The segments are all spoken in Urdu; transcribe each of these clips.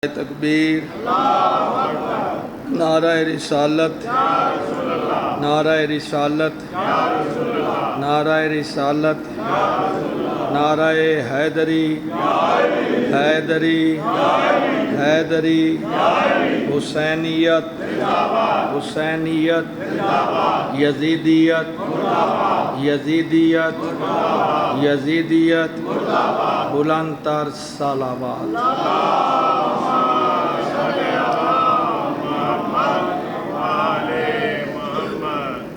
تکبیر، نعرہ رسالت، نعرہ رسالت، نعرہ رسالت، نعرہ حیدری، حیدری، حیدری، حسینیت، حسینیت، یزیدیت، یزیدیت، یزیدیت، بلند تر صلوات۔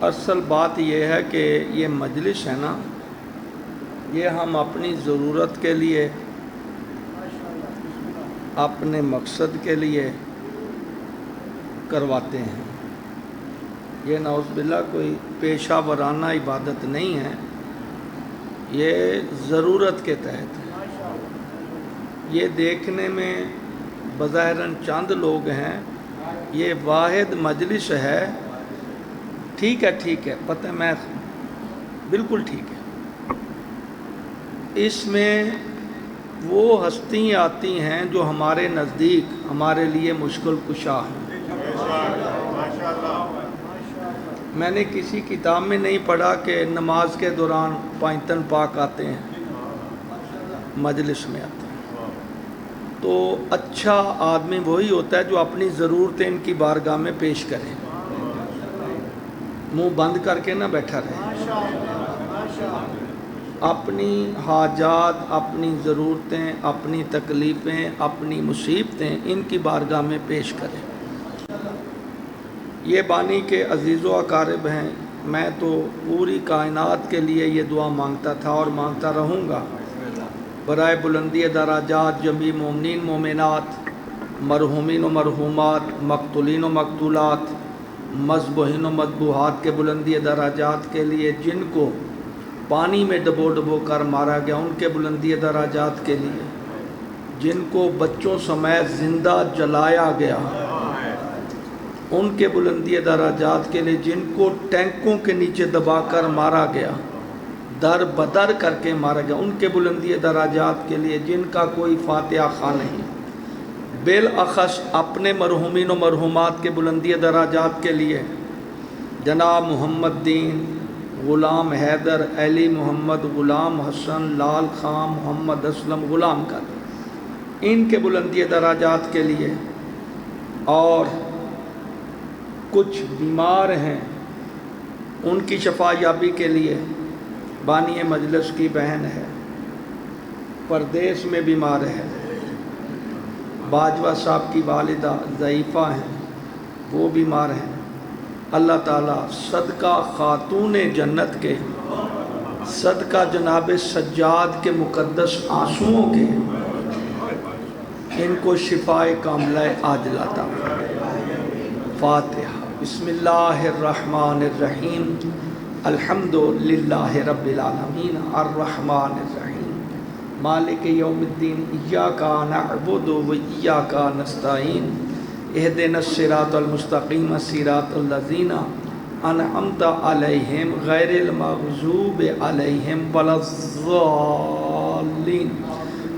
اصل بات یہ ہے کہ یہ مجلس ہے نا، یہ ہم اپنی ضرورت کے لیے، اپنے مقصد کے لیے کرواتے ہیں۔ یہ نعوذ باللہ کوئی پیشہ ورانہ عبادت نہیں ہے، یہ ضرورت کے تحت ہے۔ یہ دیکھنے میں بظاہراً چند لوگ ہیں، یہ واحد مجلس ہے۔ ٹھیک ہے، ٹھیک ہے، پتہ میں بالکل ٹھیک ہے۔ اس میں وہ ہستیاں آتی ہیں جو ہمارے نزدیک ہمارے لیے مشکل کشا ہیں۔ میں نے کسی کتاب میں نہیں پڑھا کہ نماز کے دوران پائنتن پاک آتے ہیں، مجلس میں آتے ہیں۔ تو اچھا آدمی وہی ہوتا ہے جو اپنی ضرورتیں ان کی بارگاہ میں پیش کرے، منہ بند کر کے نہ بیٹھا رہے، اپنی حاجات، اپنی ضرورتیں، اپنی تکلیفیں، اپنی مصیبتیں ان کی بارگاہ میں پیش کرے۔ یہ بانی کے عزیز و اقارب ہیں۔ میں تو پوری کائنات کے لیے یہ دعا مانگتا تھا اور مانگتا رہوں گا، برائے بلندی درجات جمیع مومنین مومنات، مرحومین و مرحومات، مقتولین و مقتولات، مذبوحین و مذبوحات کے بلندی درجات کے لیے، جن کو پانی میں ڈبو ڈبو کر مارا گیا ان کے بلندی درجات کے لیے، جن کو بچوں سمیت زندہ جلایا گیا ان کے بلندی درجات کے لیے، جن کو ٹینکوں کے نیچے دبا کر مارا گیا، در بدر کر کے مارا گیا ان کے بلندی درجات کے لیے، جن کا کوئی فاتحہ خواہ نہیں، بالاخص اپنے مرحومین و مرحومات کے بلندی درجات کے لیے، جناب محمد دین، غلام حیدر، علی محمد، غلام حسن، لال خان، محمد اسلم، غلام قادر، ان کے بلندی درجات کے لیے، اور کچھ بیمار ہیں ان کی شفا یابی کے لیے۔ بانی مجلس کی بہن ہے، پردیس میں بیمار ہے، باجوہ صاحب کی والدہ ضعیفہ ہیں، وہ بیمار ہیں۔ اللہ تعالیٰ صدقہ خاتون جنت کے، صدقہ جناب سجاد کے مقدس آنسوؤں کے، ان کو شفاء کاملہ عاجلہ عطا فرمائے۔ فاتحہ۔ بسم اللہ الرحمن الرحیم، الحمد للہ رب العالمین، الرحمن الرحیم، مالک یوم الدین، ایاک نعبد و ایاک نستعین، اہدنا الصراط المستقیم، صراط الذین انعمت علیہم غیر المغضوب علیہم ولا الضالین۔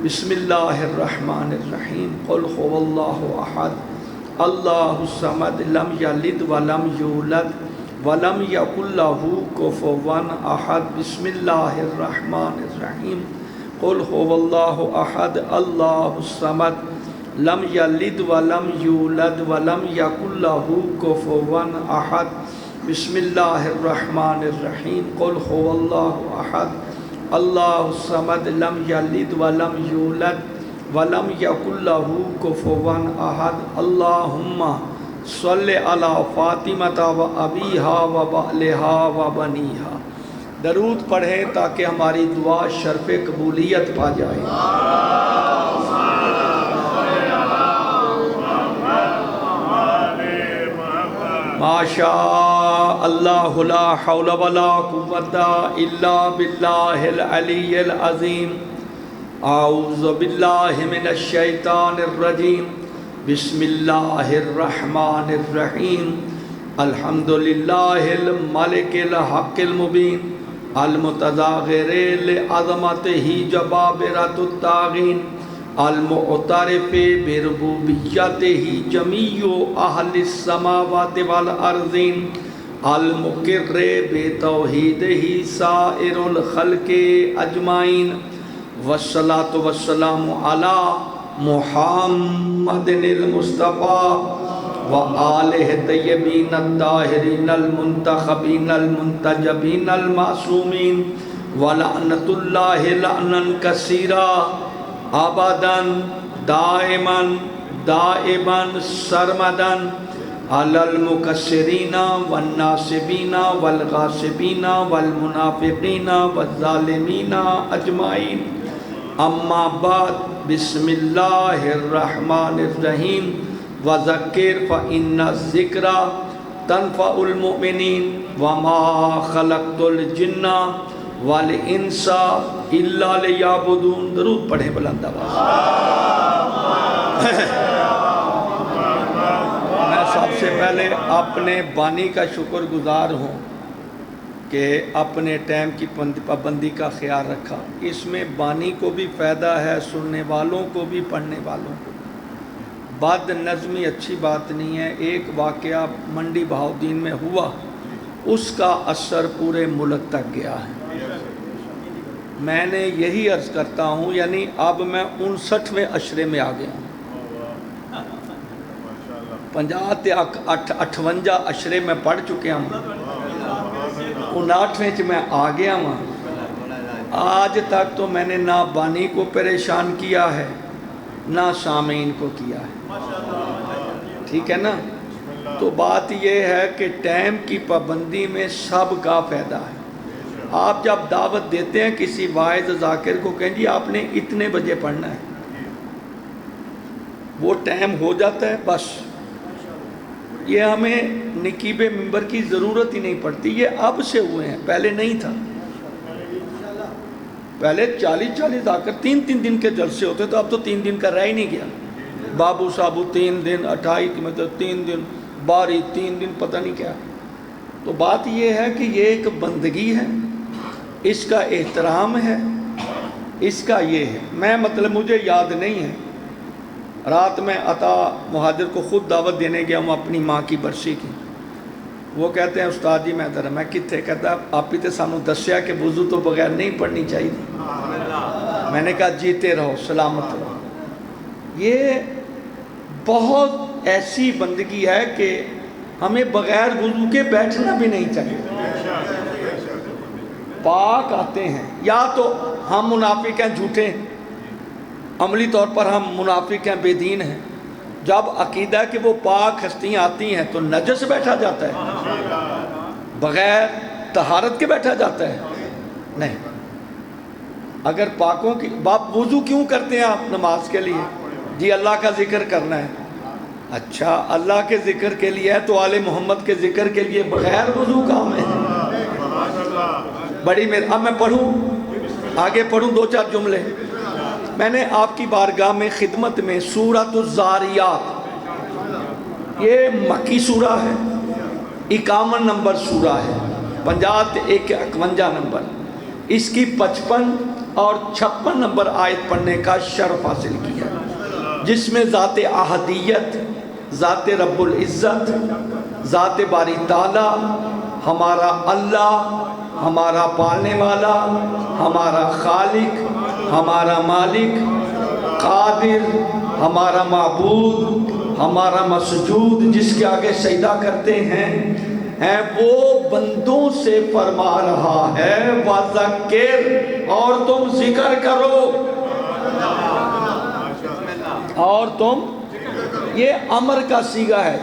بسم اللہ الرحمن الرحیم، قل هو اللہ احد اللہ الصمد لم یلد ولم یولد ولم یکن لہ کفوا احد۔ بسم اللہ الرحمن الرحیم، قل هو اللہ احد اللہ الصمد لم یلد ولم یولد ولم یکن لہ کفوا احد۔ بسم اللہ الرحمن الرحیم، قل هو اللہ احد اللہ الصمد لم یلد ولم یولد ولم یکن لہ کفوا احد۔ اللہم صلی علی فاطمہ و ابیہا و بعلہا و بنیہا۔ درود پڑھیں تاکہ ہماری دعا شرف قبولیت پا جائے۔ ماشاء اللہ لا حول ولا قوۃ الا باللہ العلی العظیم۔ اعوذ باللہ من الشیطان الرجیم، بسم اللہ الرحمن الرحیم، الحمد للہ الملک الحق المبین، المتظاہر لعظمتہ جبابرۃ الطاغین، المعترف بربوبیتہ جمیع اہل السماوات والارضین المقر بتوحیدہ سائر الخلق اجمعین والصلاة والسلام علی محمد المصطفیٰ وآلہ الطیبین الطاہرین المنتخبین المنتجبین المعصومین ولعنۃ اللہ لعنا کثیرا ابدا دائما دائما سرمدا علی المکسرین والناصبین والغاصبین والمنافقین والظالمین اجمعین اما بعد بسم اللہ الرحمن الرحیم وذکر فإن الذکر تنفع المؤمنین وما خلقت الجن والانس الا لیعبدون. درود پڑھیں بلند آواز. میں سب سے پہلے اپنے بانی کا شکر گزار ہوں کہ اپنے ٹائم کی پابندی کا خیال رکھا. اس میں بانی کو بھی فائدہ ہے, سننے والوں کو بھی, پڑھنے والوں کو. بد نظمی اچھی بات نہیں ہے. ایک واقعہ منڈی بہاؤالدین میں ہوا, اس کا اثر پورے ملک تک گیا ہے. میں نے یہی عرض کرتا ہوں, یعنی اب میں 59ویں عشرے میں آ گیا ہوں. 50 تے 58 عشرے میں پڑھ چکے ہوں, 59ویں میں آ گیا ہوں. آج تک تو میں نے نہ بانی کو پریشان کیا ہے نہ سامعین کو کیا ہے. ٹھیک ہے نا؟ تو بات یہ ہے کہ ٹائم کی پابندی میں سب کا فائدہ ہے. آپ جب دعوت دیتے ہیں کسی واعظ ذاکر کو, کہیں جی آپ نے اتنے بجے پڑھنا ہے, وہ ٹائم ہو جاتا ہے بس. یہ ہمیں نقیب منبر کی ضرورت ہی نہیں پڑتی. یہ اب سے ہوئے ہیں, پہلے نہیں تھا. پہلے 40 ذاکر 3 دن کے جلسے ہوتے تو اب تو 3 دن کا رہ ہی نہیں گیا. بابو صابو 3 دن, 28 مطلب 3 دن, باری 3 دن, پتہ نہیں کیا. تو بات یہ ہے کہ یہ ایک بندگی ہے, اس کا احترام ہے, اس کا یہ ہے. میں مطلب مجھے یاد نہیں ہے, رات میں عطا مہاجر کو خود دعوت دینے گیا ہوں اپنی ماں کی برسی کی. وہ کہتے ہیں استاد جی میں ادھر, میں کتنے, کہتا آپ ہی تے سانو دسیا کہ وضو تو بغیر نہیں پڑھنی چاہیے. میں نے کہا جیتے رہو, سلامت رہو. یہ بہت ایسی بندگی ہے کہ ہمیں بغیر وضو کے بیٹھنا بھی نہیں چاہیے. پاک آتے ہیں, یا تو ہم منافق ہیں, جھوٹے ہیں, عملی طور پر ہم منافق ہیں, بے دین ہیں. جب عقیدہ ہے کہ وہ پاک ہستیاں آتی ہیں تو نجس بیٹھا جاتا ہے, بغیر طہارت کے بیٹھا جاتا ہے؟ نہیں. اگر پاکوں کی باپ وضو کیوں کرتے ہیں آپ نماز کے لیے؟ جی اللہ کا ذکر کرنا ہے. اچھا اللہ کے ذکر کے لیے ہے تو آل محمد کے ذکر کے لیے بغیر وضو کام ہے؟ بڑی میرے. اب میں پڑھوں, آگے پڑھوں 2-4 جملے. میں نے آپ کی بارگاہ میں خدمت میں سورۃ الزاریات, یہ مکی سورہ ہے, 51 نمبر سورہ ہے, 51 نمبر. اس کی 55 اور 56 نمبر آیت پڑھنے کا شرف حاصل کیا, جس میں ذات احدیت, ذات رب العزت, ذات باری تعالی, ہمارا اللہ, ہمارا پالنے والا, ہمارا خالق, ہمارا مالک, قادر, ہمارا معبود, ہمارا مسجود, جس کے آگے سجدہ کرتے ہیں, وہ بندوں سے فرما رہا ہے وَذَكِّرْ, اور تم ذکر کرو, اور تم, یہ امر کا صیغہ ہے.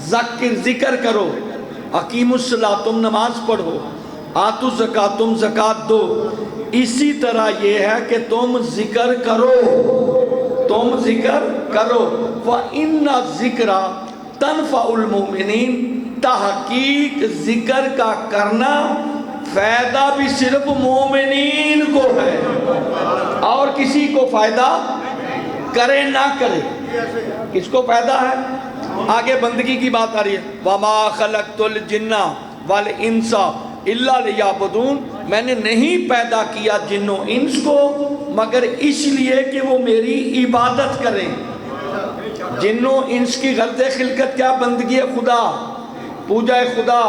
ذکر, ذکر کرو. اقیم الصلاۃ, تم نماز پڑھو. آتوا الزکاۃ, تم زکوٰۃ دو. اسی طرح یہ ہے کہ تم ذکر کرو, تم ذکر کرو. وَإِنَّ الذِّكْرَ تَنفَعُ الْمُؤْمِنِينَ, تحقیق ذکر کا کرنا فائدہ بھی صرف مومنین کو ہے, اور کسی کو فائدہ کرے نہ کرے. کس کو فائدہ ہے؟ آگے بندگی کی بات آ رہی ہے. وَمَا خَلَقْتُ الْجِنَّ وَالْإِنسَ إِلَّا لِيَعْبُدُونَ. میں نے نہیں پیدا کیا جن و انس کو مگر اس لیے کہ وہ میری عبادت کریں۔ جن و انس کی غرض خلقت کیا؟ بندگی خدا، پوجا خدا،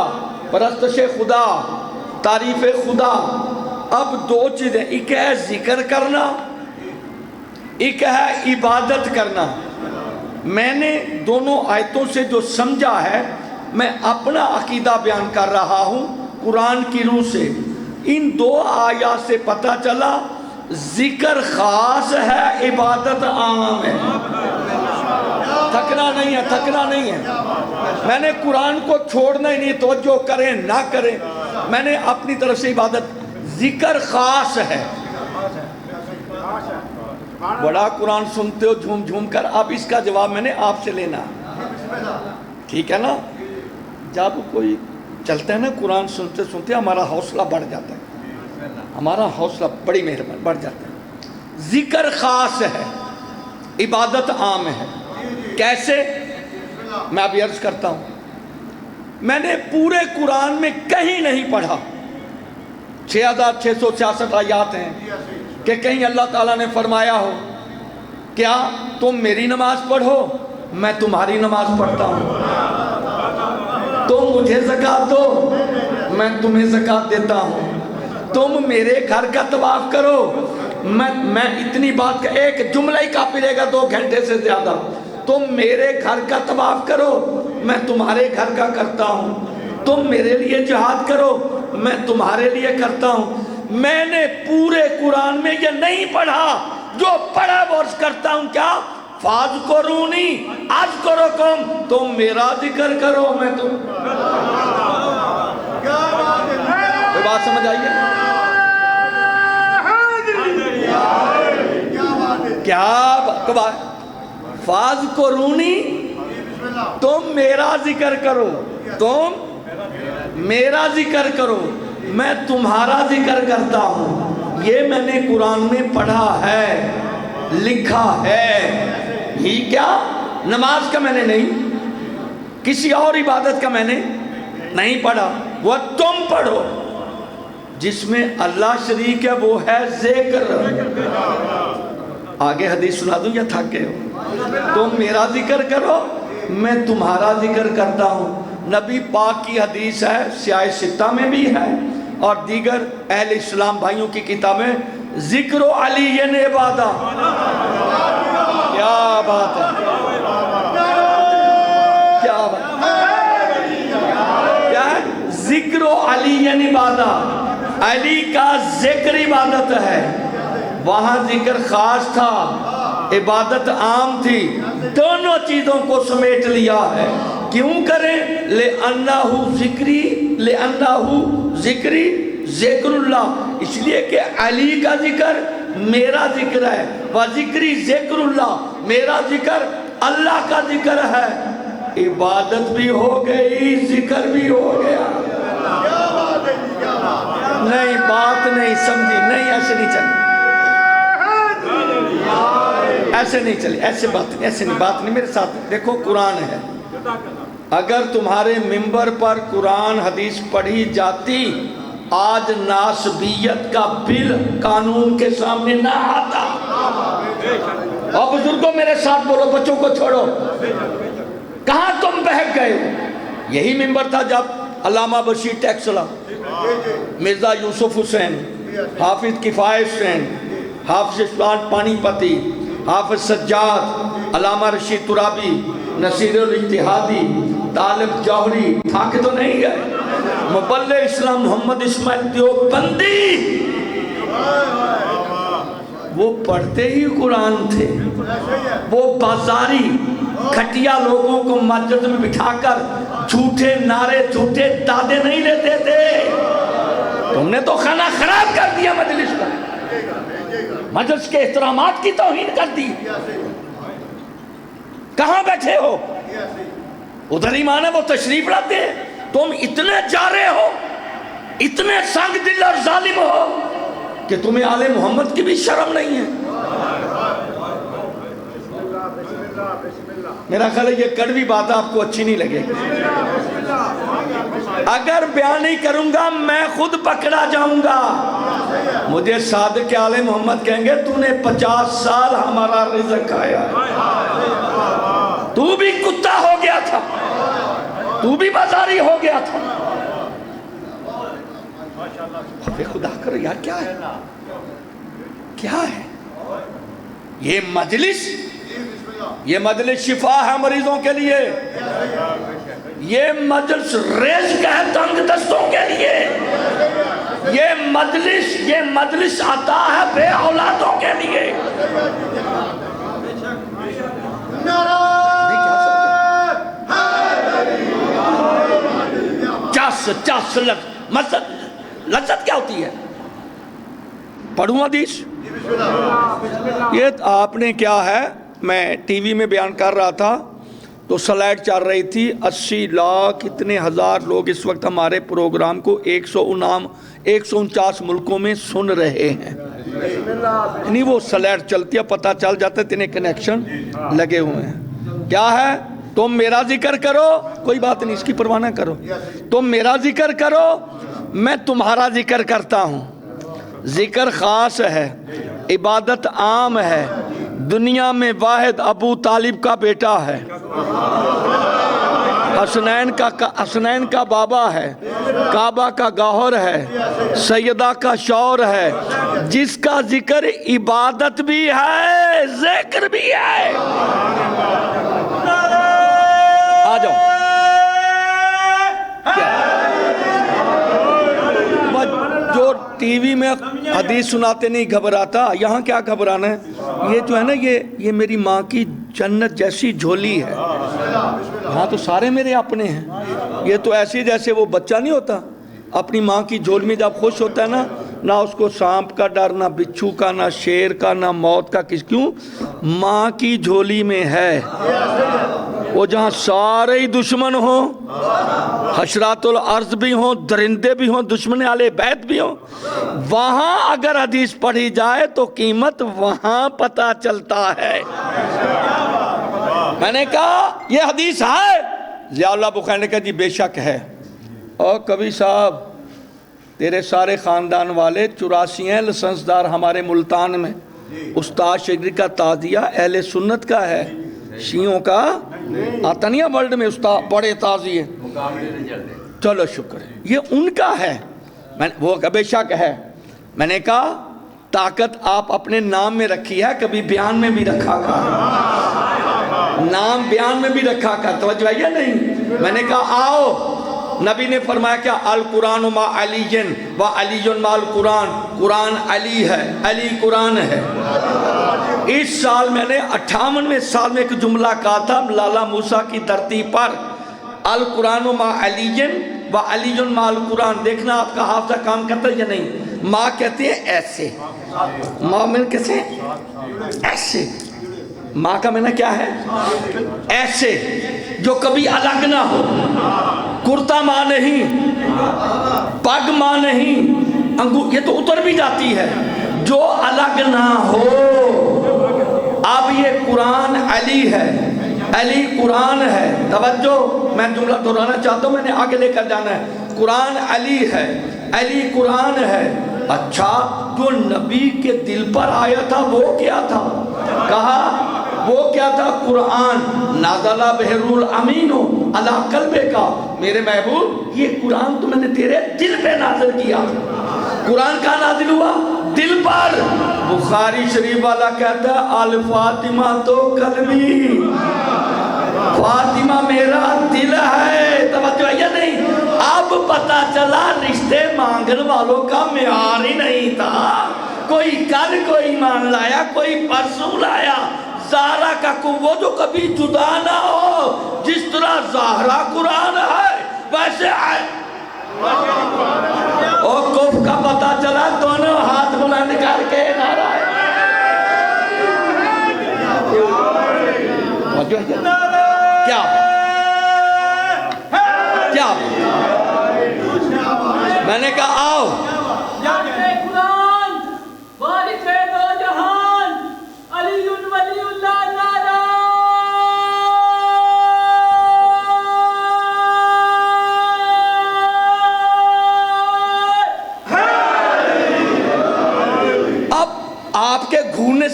پرستش خدا، تعریف خدا۔ اب دو چیزیں، ایک ہے ذکر کرنا، ایک ہے عبادت کرنا۔ میں نے دونوں آیتوں سے جو سمجھا ہے، میں اپنا عقیدہ بیان کر رہا ہوں قرآن کی روح سے۔ ان دو آیات سے پتہ چلا ذکر خاص ہے، عبادت عام ہے۔ تھکنا نہیں ہے، تھکنا نہیں ہے۔ میں نے قرآن کو چھوڑنا ہی نہیں، توجہ کریں نہ کریں، میں نے اپنی طرف سے عبادت، ذکر خاص ہے۔ بڑا قرآن سنتے ہو جھوم جھوم کر، اب اس کا جواب میں نے آپ سے لینا، ٹھیک ہے نا؟ جب کوئی چلتا ہے نا قرآن سنتے سنتے ہمارا حوصلہ بڑھ جاتا ہے، ہمارا حوصلہ بڑی مہربانی بڑھ جاتا ہے۔ ذکر خاص ہے، عبادت عام ہے۔ کیسے؟ میں ابھی عرض کرتا ہوں، میں نے پورے قرآن میں کہیں نہیں پڑھا، 6666 آیات ہیں، کہ کہیں اللہ تعالیٰ نے فرمایا ہو کیا تم میری نماز پڑھو میں تمہاری نماز پڑھتا ہوں، تم مجھے زکوٰۃ دو میں تمہیں زکوٰۃ دیتا ہوں، تم میرے گھر کا طواف کرو، میں اتنی بات کا ایک جملہ ہی کافی رہے گا 2 گھنٹے سے زیادہ، تم میرے گھر کا طواف کرو میں تمہارے گھر کا کرتا ہوں، تم میرے لیے جہاد کرو میں تمہارے لیے کرتا ہوں۔ میں نے پورے قرآن میں یہ نہیں پڑھا، جو پڑھا وہ عرض کرتا ہوں کیا؟ فاذکرونی اذکرکم، تم میرا ذکر کرو میں تم۔ کوئی بات سمجھ آئی ہے؟ کیا بات؟ فاذکرونی، تم میرا ذکر کرو، تم میرا ذکر کرو میں تمہارا ذکر کرتا ہوں۔ یہ میں نے قرآن میں پڑھا ہے، لکھا ہے۔ ہی کیا؟ نماز کا میں نے نہیں، کسی اور عبادت کا میں نے نہیں پڑھا۔ وہ تم پڑھو، جس میں اللہ شریک ہے وہ ہے ذکر۔ آگے حدیث سنا دوں یا تھک گئے ہو؟ تم میرا ذکر کرو میں تمہارا ذکر کرتا ہوں۔ نبی پاک کی حدیث ہے، سیاہ ستہ میں بھی ہے اور دیگر اہل اسلام بھائیوں کی کتابیں، ذکر علی عبادہ۔ کیا بات ہے، کیا بات کیا ہے؟ ذکر علی عبادہ، علی کا ذکر عبادت ہے۔ وہاں ذکر خاص تھا، عبادت عام تھی، دونوں چیزوں کو سمیٹ لیا ہے۔ کیوں کریں؟ لِأَنَّهُ ذِكْرِي لِأَنَّهُ ذِكْرِي ذکر اللہ، اس لیے کہ علی کا ذکر میرا ذکر ہے، وَذِكْرِي ذکر اللہ، میرا ذکر اللہ کا ذکر ہے۔ عبادت بھی ہو گئی، ذکر بھی ہو گیا۔ نہیں بات نہیں سمجھی، نہیں ایسے نہیں چلی، ایسے نہیں چلی، ایسے بات نہیں، ایسے نہیں بات نہیں۔ میرے ساتھ دیکھو قرآن ہے، اگر تمہارے ممبر پر قرآن حدیث پڑھی جاتی آج ناسبیت کا بل قانون کے سامنے نہ آتا۔ اور بزرگوں میرے ساتھ بولو، بچوں کو چھوڑو، کہاں تم بہک گئے ہو؟ یہی ممبر تھا جب علامہ بشیر ٹیکسلا، مرزا یوسف حسین، حافظ کفایت حسین، حافظ اسلام پانی پتی، حافظ سجاد، علامہ رشید ترابی، نصیر الاجتہادی، طالب جوہری، تھاکے تو نہیں گئے، مبلغ اسلام محمد اسماعیل دیوبندی، وہ پڑھتے ہی قرآن تھے۔ وہ بازاری کھٹیا لوگوں کو مسجد میں بٹھا کر جھوٹے نعرے جھوٹے دادے نہیں لیتے تھے۔ تم نے تو کھانا خراب کر دیا مجلس کا، مجلس کے احترامات کی توہین کر دی۔ کہاں بیٹھے ہو؟ ادھر ایمان ہے، وہ تشریف لاتے ہیں، تم اتنے جارے ہو، اتنے سنگ دل اور ظالم ہو کہ تمہیں آل محمد کی بھی شرم نہیں ہے۔ میرا خیال ہے یہ کڑوی بات آپ کو اچھی نہیں لگے گی۔ اگر بیان نہیں کروں گا میں خود پکڑا جاؤں گا. مجھے صادق آل محمد کہیں گے تو نے 50 سال ہمارا رزق کھایا, تو بھی کتا ہو گیا تھا, تو بھی بازاری ہو گیا تھا. خدا کرو یار کیا ہے, کیا ہے یہ مجلس؟ یہ مجلس شفا ہے مریضوں کے لیے, یہ مجلس رزق ہے تنگ دستوں کے لیے, یہ مجلس عطا ہے بے اولادوں کے لیے. چس لذت کیا ہوتی ہے؟ پڑھوں حدیث. یہ آپ نے کیا ہے, میں ٹی وی میں بیان کر رہا تھا تو سلائیڈ چل رہی تھی, 80 لاکھ اتنے ہزار لوگ اس وقت ہمارے پروگرام کو 149 ملکوں میں سن رہے ہیں. یعنی وہ سلائیڈ چلتی ہے, پتہ چل جاتا ہے اتنے کنیکشن لگے ہوئے ہیں. کیا ہے؟ تم میرا ذکر کرو, کوئی بات نہیں اس کی پرواہ نہ کرو, تم میرا ذکر کرو میں تمہارا ذکر کرتا ہوں. ذکر خاص ہے, عبادت عام ہے, دنیا میں واحد ابو طالب کا بیٹا ہے, حسنین کا بابا ہے, کعبہ کا گوہر ہے, سیدہ کا شور ہے, جس کا ذکر عبادت بھی ہے ذکر بھی ہے. آ جاؤ. جو ٹی وی میں حدیث سناتے نہیں گھبراتا, یہاں کیا گھبرانا ہے؟ یہ جو ہے نا یہ میری ماں کی جنت جیسی جھولی ہے. یہاں تو سارے میرے اپنے ہیں. یہ تو ایسے جیسے وہ بچہ نہیں ہوتا اپنی ماں کی جھول میں جب خوش ہوتا ہے نا, نہ اس کو سانپ کا ڈر, نہ بچھو کا, نہ شیر کا, نہ موت کا. کیوں؟ ماں کی جھولی میں ہے. وہ جہاں سارے ہی دشمن ہوں, حشرات الارض بھی ہوں, درندے بھی ہوں, دشمن اہل بیت بھی ہوں, وہاں اگر حدیث پڑھی جائے تو قیمت وہاں پتہ چلتا ہے. میں نے کہا یہ حدیث ہے؟ ضیاء اللہ بخاری نے کہا جی بے شک ہے. اور کبھی صاحب تیرے سارے خاندان والے 84 ہیں لسنس دار ہمارے ملتان میں. استاد شگری کا تعزیہ اہل سنت کا ہے, شیعوں کا آتا نہیں ہے ورلڈ میں استاد بڑے تعزیے. چلو شکر ہے, یہ ان کا ہے. وہ بے شک ہے. میں نے کہا طاقت آپ اپنے نام میں رکھی ہے, کبھی بیان میں بھی رکھا کر, نام بیان میں بھی رکھا کر. توجہ ہے یا نہیں؟ میں نے کہا آؤ, نبی نے فرمایا کیا القرآن ما علی و علی ما القرآن, قرآن علی ہے, علی قرآن ہے. اس سال میں نے 58ویں سال میں ایک جملہ کہا تھا لالا موسیٰ کی دھرتی پر, القرآن ما علی و علی ما القرآن. دیکھنا آپ کا حافظہ کام کرتا ہے یا نہیں. ماں کہتے ہیں ایسے, ماں میں کیسے ایسے, ماں کا معنی کیا ہے؟ ایسے, جو کبھی الگ نہ ہو. کرتا ماں نہیں, پگ ماں نہیں, یہ تو اتر بھی جاتی ہے, جو الگ نہ ہو. اب یہ قرآن علی ہے, علی قرآن ہے. توجہ, میں جملہ دہرانا چاہتا ہوں, میں نے آگے لے کر جانا ہے. قرآن علی ہے, علی قرآن ہے. اچھا, جو نبی کے دل پر آیا تھا وہ کیا تھا؟ کہا وہ کیا تھا؟ قرآن. نازلہ بحر الامین علی قلبے کا. میرے محبوب یہ قرآن تو میں نے تیرے دل پہ نازل کیا. قرآن کا نازل ہوا دل پر. بخاری شریف والا کہتا ہے الفاطمہ تو قلبی, فاطمہ میرا دل ہے. توجہ ہے یا نہیں؟ اب پتا چلا رشتے مانگن والوں کا معیار ہی نہیں تھا. کوئی کل کوئی مان لایا, کوئی پرسوں لایا. زہرا کا وہ جو کبھی جدا نہ ہو, جس طرح زہرا قرآن ہے ویسے آئے. اور کف کا پتا چلا دونوں ہاتھ بلند کر کے نعرہ ہے. کیا کیا میں نے کہا آؤ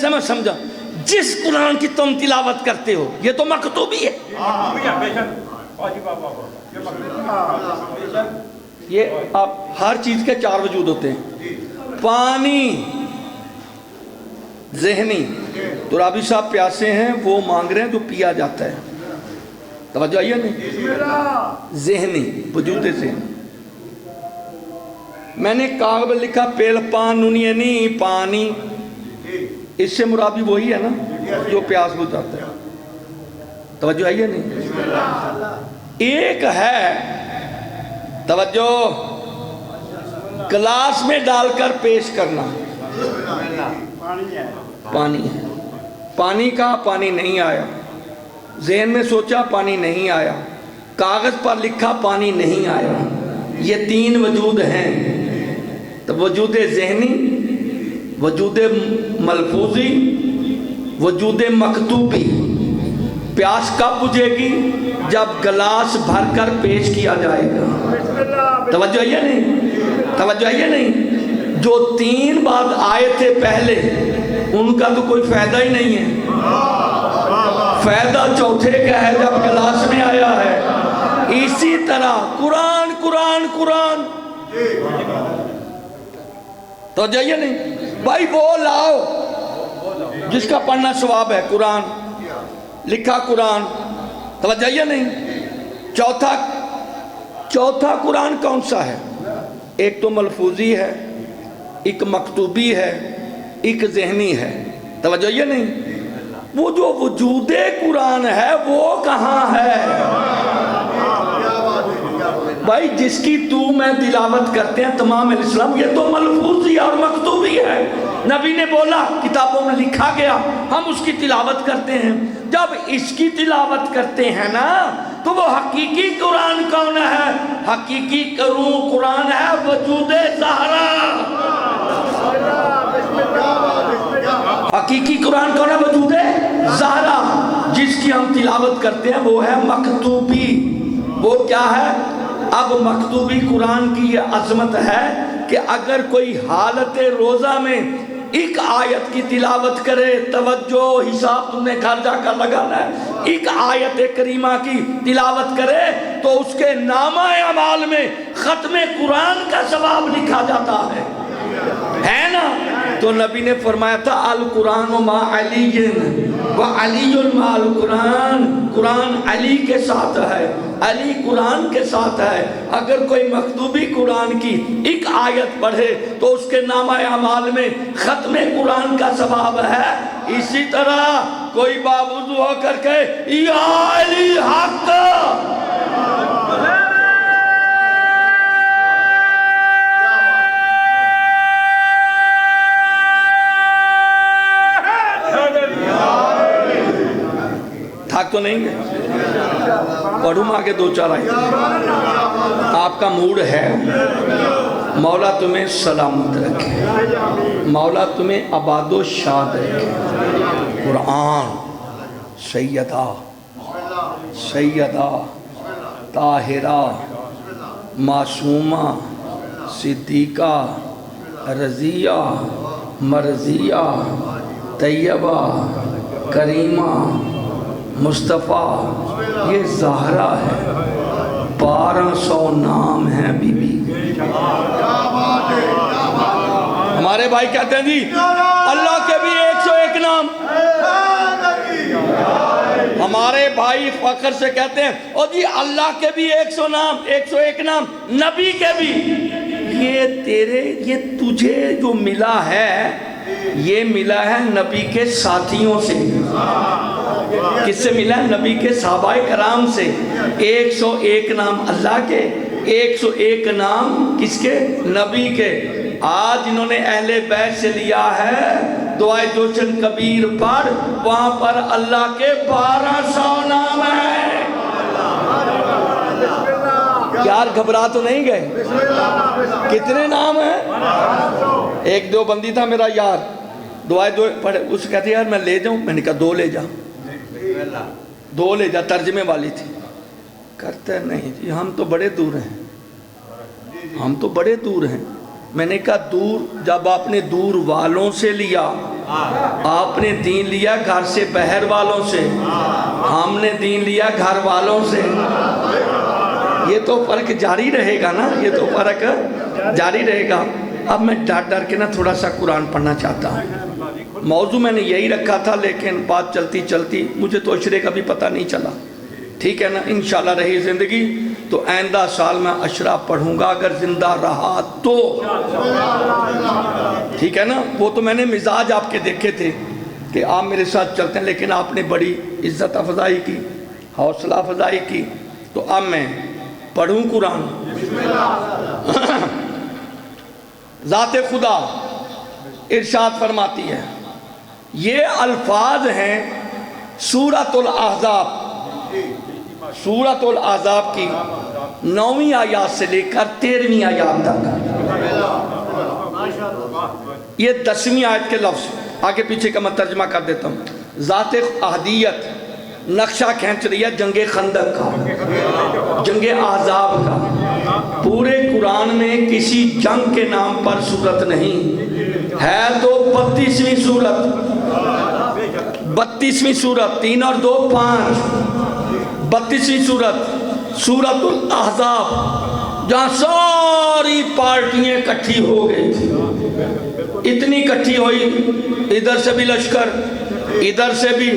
سے میں سمجھا، جس قرآن کی تم تلاوت کرتے ہو یہ تو مکتوبی ہے. یہ آپ ہر چیز کے 4 وجود ہوتے ہیں. پانی ذہنی، تو رابی صاحب پیاسے ہیں، وہ مانگ رہے ہیں جو پیا جاتا ہے. توجہ آئیے نہیں؟ ذہنی، وجود ذہنی. میں نے کاغذ لکھا پیل پانونی پانی، اس سے مرابی وہی ہے نا جو پیاس بجھاتا ہے. توجہ آئیے نہیں؟ ایک ہے توجہ گلاس میں ڈال کر پیش کرنا، پانی ہے. پانی کا پانی نہیں آیا، ذہن میں سوچا پانی نہیں آیا، کاغذ پر لکھا پانی نہیں آیا. یہ 3 وجود ہیں. تو وجود ذہنی، وجود ملفوظی، وجود مکتوبی. پیاس کب بجھے گی؟ جب گلاس بھر کر پیش کیا جائے گا. توجہ ہے نہیں؟ توجہ ہے نہیں؟ جو 3 بات آئے تھے پہلے ان کا تو کوئی فائدہ ہی نہیں ہے. فائدہ چوتھے کا ہے جب گلاس میں آیا ہے. اسی طرح قرآن قرآن قرآن. تو جائیے نہیں بھائی، وہ لاؤ جس کا پڑھنا ثواب ہے. قرآن لکھا قرآن. توجہ ہے نہیں؟ چوتھا قرآن کون سا ہے؟ ایک تو ملفوظی ہے، ایک مکتوبی ہے، ایک ذہنی ہے. توجہ ہے نہیں؟ وہ جو وجود قرآن ہے وہ کہاں ہے؟ بھائی جس کی تو میں تلاوت کرتے ہیں تمام الاسلام، یہ تو ملفوظی اور مکتوبی ہے. نبی نے بولا کتابوں میں لکھا گیا، ہم اس کی تلاوت کرتے ہیں. جب اس کی تلاوت کرتے ہیں نا تو وہ حقیقی قرآن کون ہے؟ حقیقی قرآن ہے وجود زہرا. حقیقی قرآن کون ہے؟ وجود زہرا. جس کی ہم تلاوت کرتے ہیں وہ ہے مکتوبی. وہ کیا ہے؟ اب مکتوبی قرآن کی یہ عظمت ہے کہ اگر کوئی حالت روزہ میں ایک آیت کی تلاوت کرے، توجہ حساب تم نے گھر جا کر لگانا ہے، ایک آیت کریمہ کی تلاوت کرے تو اس کے نامہ اعمال میں ختم قرآن کا ثواب لکھا جاتا ہے نا. تو نبی نے فرمایا تھا القرآن مع علی و علی مع القرآن. قرآن علی کے ساتھ ہے، علی قرآن کے ساتھ ہے. اگر کوئی مکتوبی قرآن کی ایک آیت پڑھے تو اس کے نامہ اعمال میں ختم قرآن کا ثواب ہے. اسی طرح کوئی باوضو ہو کر کے یا علی حق، تھک تو نہیں گئے؟ پڑھوں آگے 2-4 آئے. آپ کا موڈ ہے، مولا تمہیں سلامت رکھے، مولا تمہیں آباد و شاد رکھے. قرآن سیدہ طاہرہ معصومہ صدیقہ رضیہ مرضیہ طیبہ کریمہ مصطفیٰ، یہ زہرا ہے. 1200 نام ہیں بی بی. ہمارے بھائی کہتے ہیں جی اللہ کے بھی 101 نام. ہمارے بھائی فخر سے کہتے ہیں او جی اللہ کے بھی 101 نام، نبی کے بھی. یہ تجھے جو ملا ہے یہ ملا ہے نبی کے ساتھیوں سے. کس سے ملا ہے؟ نبی کے صحابہ کرام سے. 101 نام اللہ کے، 101 نام کس کے؟ نبی کے. آج انہوں نے اہل بیت سے لیا ہے دعائے جوشن کبیر پر، وہاں پر اللہ کے 1200 نام ہیں. یار گھبرا تو نہیں گئے؟ کتنے نام ہیں؟ ایک دیوبندی تھا میرا یار، دعائے دو پڑھے، اس کہتے یار میں لے جاؤں. میں نے کہا 2 لے جا، 2 لے جا. ترجمے والی تھی. کرتے نہیں جی ہم تو بڑے دور ہیں، ہم تو بڑے دور ہیں. میں نے کہا دور، جب آپ نے دور والوں سے لیا آپ نے دین لیا گھر سے بہر والوں سے، ہم نے دین لیا گھر والوں سے۔ یہ تو فرق جاری رہے گا نا، یہ تو فرق جاری رہے گا۔ اب میں ڈر ڈر کے نا تھوڑا سا قرآن پڑھنا چاہتا ہوں۔ موضوع میں نے یہی رکھا تھا، لیکن بات چلتی چلتی مجھے تو عشرے کا بھی پتہ نہیں چلا، ٹھیک ہے نا؟ انشاءاللہ رہی زندگی تو آئندہ سال میں عشرہ پڑھوں گا اگر زندہ رہا تو، ٹھیک ہے نا؟ وہ تو میں نے مزاج آپ کے دیکھے تھے کہ آپ میرے ساتھ چلتے ہیں، لیکن آپ نے بڑی عزت افزائی کی، حوصلہ افزائی کی۔ تو اب میں پڑھوں قرآن۔ ذات خدا ارشاد فرماتی ہے، یہ الفاظ ہیں سورۃ الاحزاب، سورۃ الاحزاب کی 9ویں آیات سے لے کر 13ویں آیات تک۔ یہ 10ویں آیت کے لفظ آگے پیچھے کا میں ترجمہ کر دیتا ہوں۔ ذات احدیت نقشہ کھینچ رہی ہے جنگ خندق کا، جنگ احزاب کا۔ پورے قرآن میں کسی جنگ کے نام پر صورت نہیں ہے، تو 32ویں صورت، 32ویں صورت، 3 اور 2 5، 32ویں صورت سورۃ الاحزاب، جہاں ساری پارٹیاں اکٹھی ہو گئی تھی۔ اتنی اکٹھی ہوئی، ادھر سے بھی لشکر، ادھر سے بھی،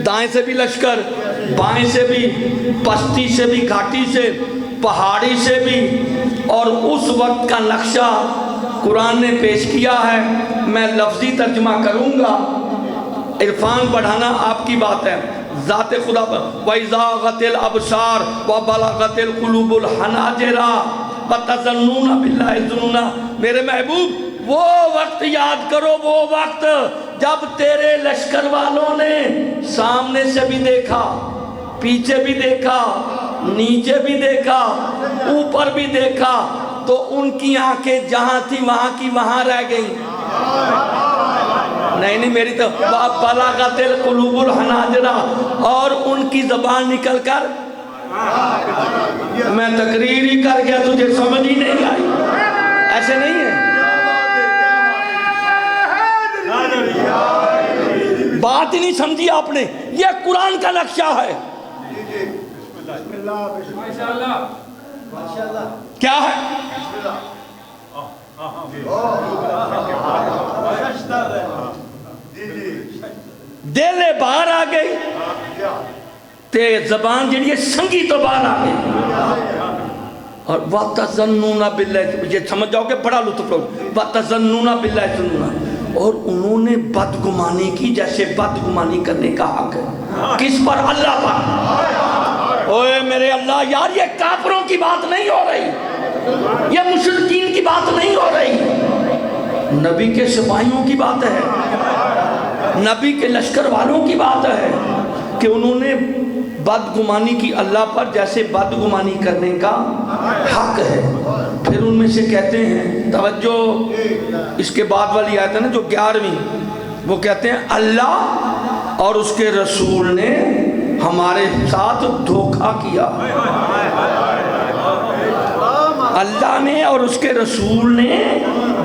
دائیں سے بھی لشکر، بائیں سے بھی، پستی سے بھی، گھاٹی سے، پہاڑی سے بھی۔ اور اس وقت کا نقشہ قرآن نے پیش کیا ہے، میں لفظی ترجمہ کروں گا، عرفان بڑھانا آپ کی بات ہے۔ ذات خدا وَإِذَاغَتِ الْأَبْصَارُ وَبَلَغَتِ الْقُلُوبُ الْحَنَاجِرَ وَتَظُنُّونَ بِاللَّهِ الظُّنُونَ۔ میرے محبوب وہ وقت یاد کرو، وہ وقت جب تیرے لشکر والوں نے سامنے سے بھی دیکھا، پیچھے بھی دیکھا، نیچے بھی دیکھا، اوپر بھی دیکھا، تو ان کی آنکھیں جہاں تھی وہاں کی وہاں رہ گئیں۔ نہیں میری تو بلاغت القلوب الحناجر، اور ان کی زبان نکل کر، میں تقریر ہی کر گیا، تجھے سمجھ ہی نہیں آئی، ایسے نہیں ہے۔ بات ہی نہیں سمجھی آپ نے، یہ قرآن کا نقشہ ہے۔ کیا ہے؟ دل باہر آ گئی تے زبان جڑی ہے سنگی تو باہر آ گئی، اور وَتَظَنُّونَ بِاللَّهِ، یہ سمجھ جاؤ کہ بڑا لطف لوگ، وَتَظَنُّونَ بِاللَّهِ الظُّنُونَ، اور انہوں نے بدگمانی کی جیسے بدگمانی کرنے کا حق ہے۔ کس پر؟ اللہ پر۔ اوے میرے اللہ، یار یہ کافروں کی بات نہیں ہو رہی، یہ مشرکین کی بات نہیں ہو رہی، نبی کے سپاہیوں کی بات ہے، نبی کے لشکر والوں کی بات ہے کہ انہوں نے بدگمانی کی اللہ پر جیسے بدگمانی کرنے کا حق ہے۔ پھر ان میں سے کہتے ہیں، توجہ، اس کے بعد والی آیت ہے نا جو 11ویں، وہ کہتے ہیں اللہ اور اس کے رسول نے ہمارے ساتھ دھوکہ کیا، اللہ نے اور اس کے رسول نے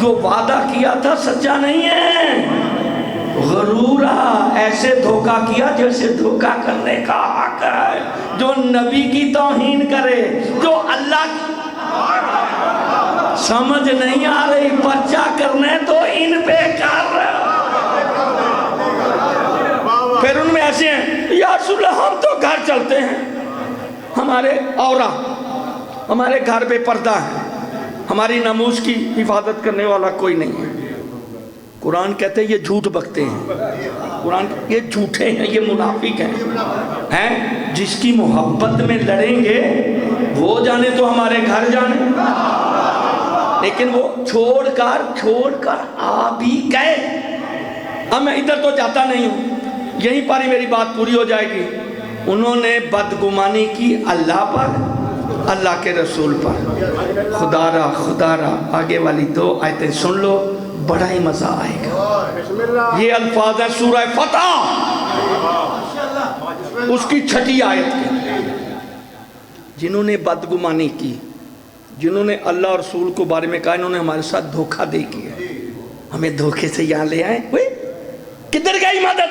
جو وعدہ کیا تھا سچا نہیں ہے، غرورہ، ایسے دھوکہ کیا جیسے دھوکہ کرنے کا حق ہے۔ جو نبی کی توہین کرے، جو اللہ کی سمجھ نہیں آ رہی، پرچہ کرنے تو ان پہ کر۔ پھر ان میں ایسے ہیں، یا رسول اللہ ہم تو گھر چلتے ہیں، ہمارے عورہ، ہمارے گھر بے پردہ ہیں، ہماری ناموس کی حفاظت کرنے والا کوئی نہیں ہے۔ قرآن کہتے ہیں یہ جھوٹ بکتے ہیں، قرآن یہ جھوٹے ہیں، یہ منافق ہیں۔ جس کی محبت میں لڑیں گے وہ جانے تو ہمارے گھر جانے، لیکن وہ چھوڑ کر آ بھی گئے۔ اب میں ادھر تو جاتا نہیں ہوں، یہیں پر ہی میری بات پوری ہو جائے گی۔ انہوں نے بدگمانی کی اللہ پر، اللہ کے رسول پر۔ خدا را آگے والی 2 آیتیں سن لو، بڑا ہی مزہ آئے گا۔ یہ الفاظ ہیں سورہ فتح، اس کی 6ٹھی آیت کے۔ جنہوں نے بدگمانی کی، جنہوں نے اللہ اور رسول کو بارے میں کہا انہوں نے ہمارے ساتھ دھوکہ دے کیا، ہمیں دھوکے سے یہاں لے آئے، کدھر گئی مدد؟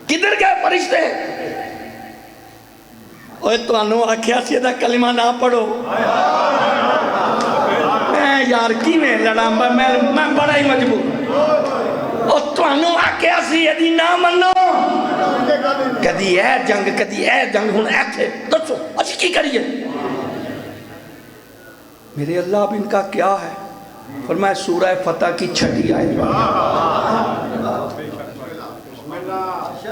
کدھر گئے فرشتے؟ اوہ تو انہوں آکھیا سیدہ کلمہ نہ پڑھو، میں یار کی میں لڑا، میں بڑا ہی مجبور، اوہ تو انہوں آکھیا سیدی نہ منو، کدی اے جنگ ہن ایتھے دسو اچھی کی کریے؟ میرے اللہ اب ان کا کیا ہے؟ فرمایا سورہ فتح کی چھٹی آیت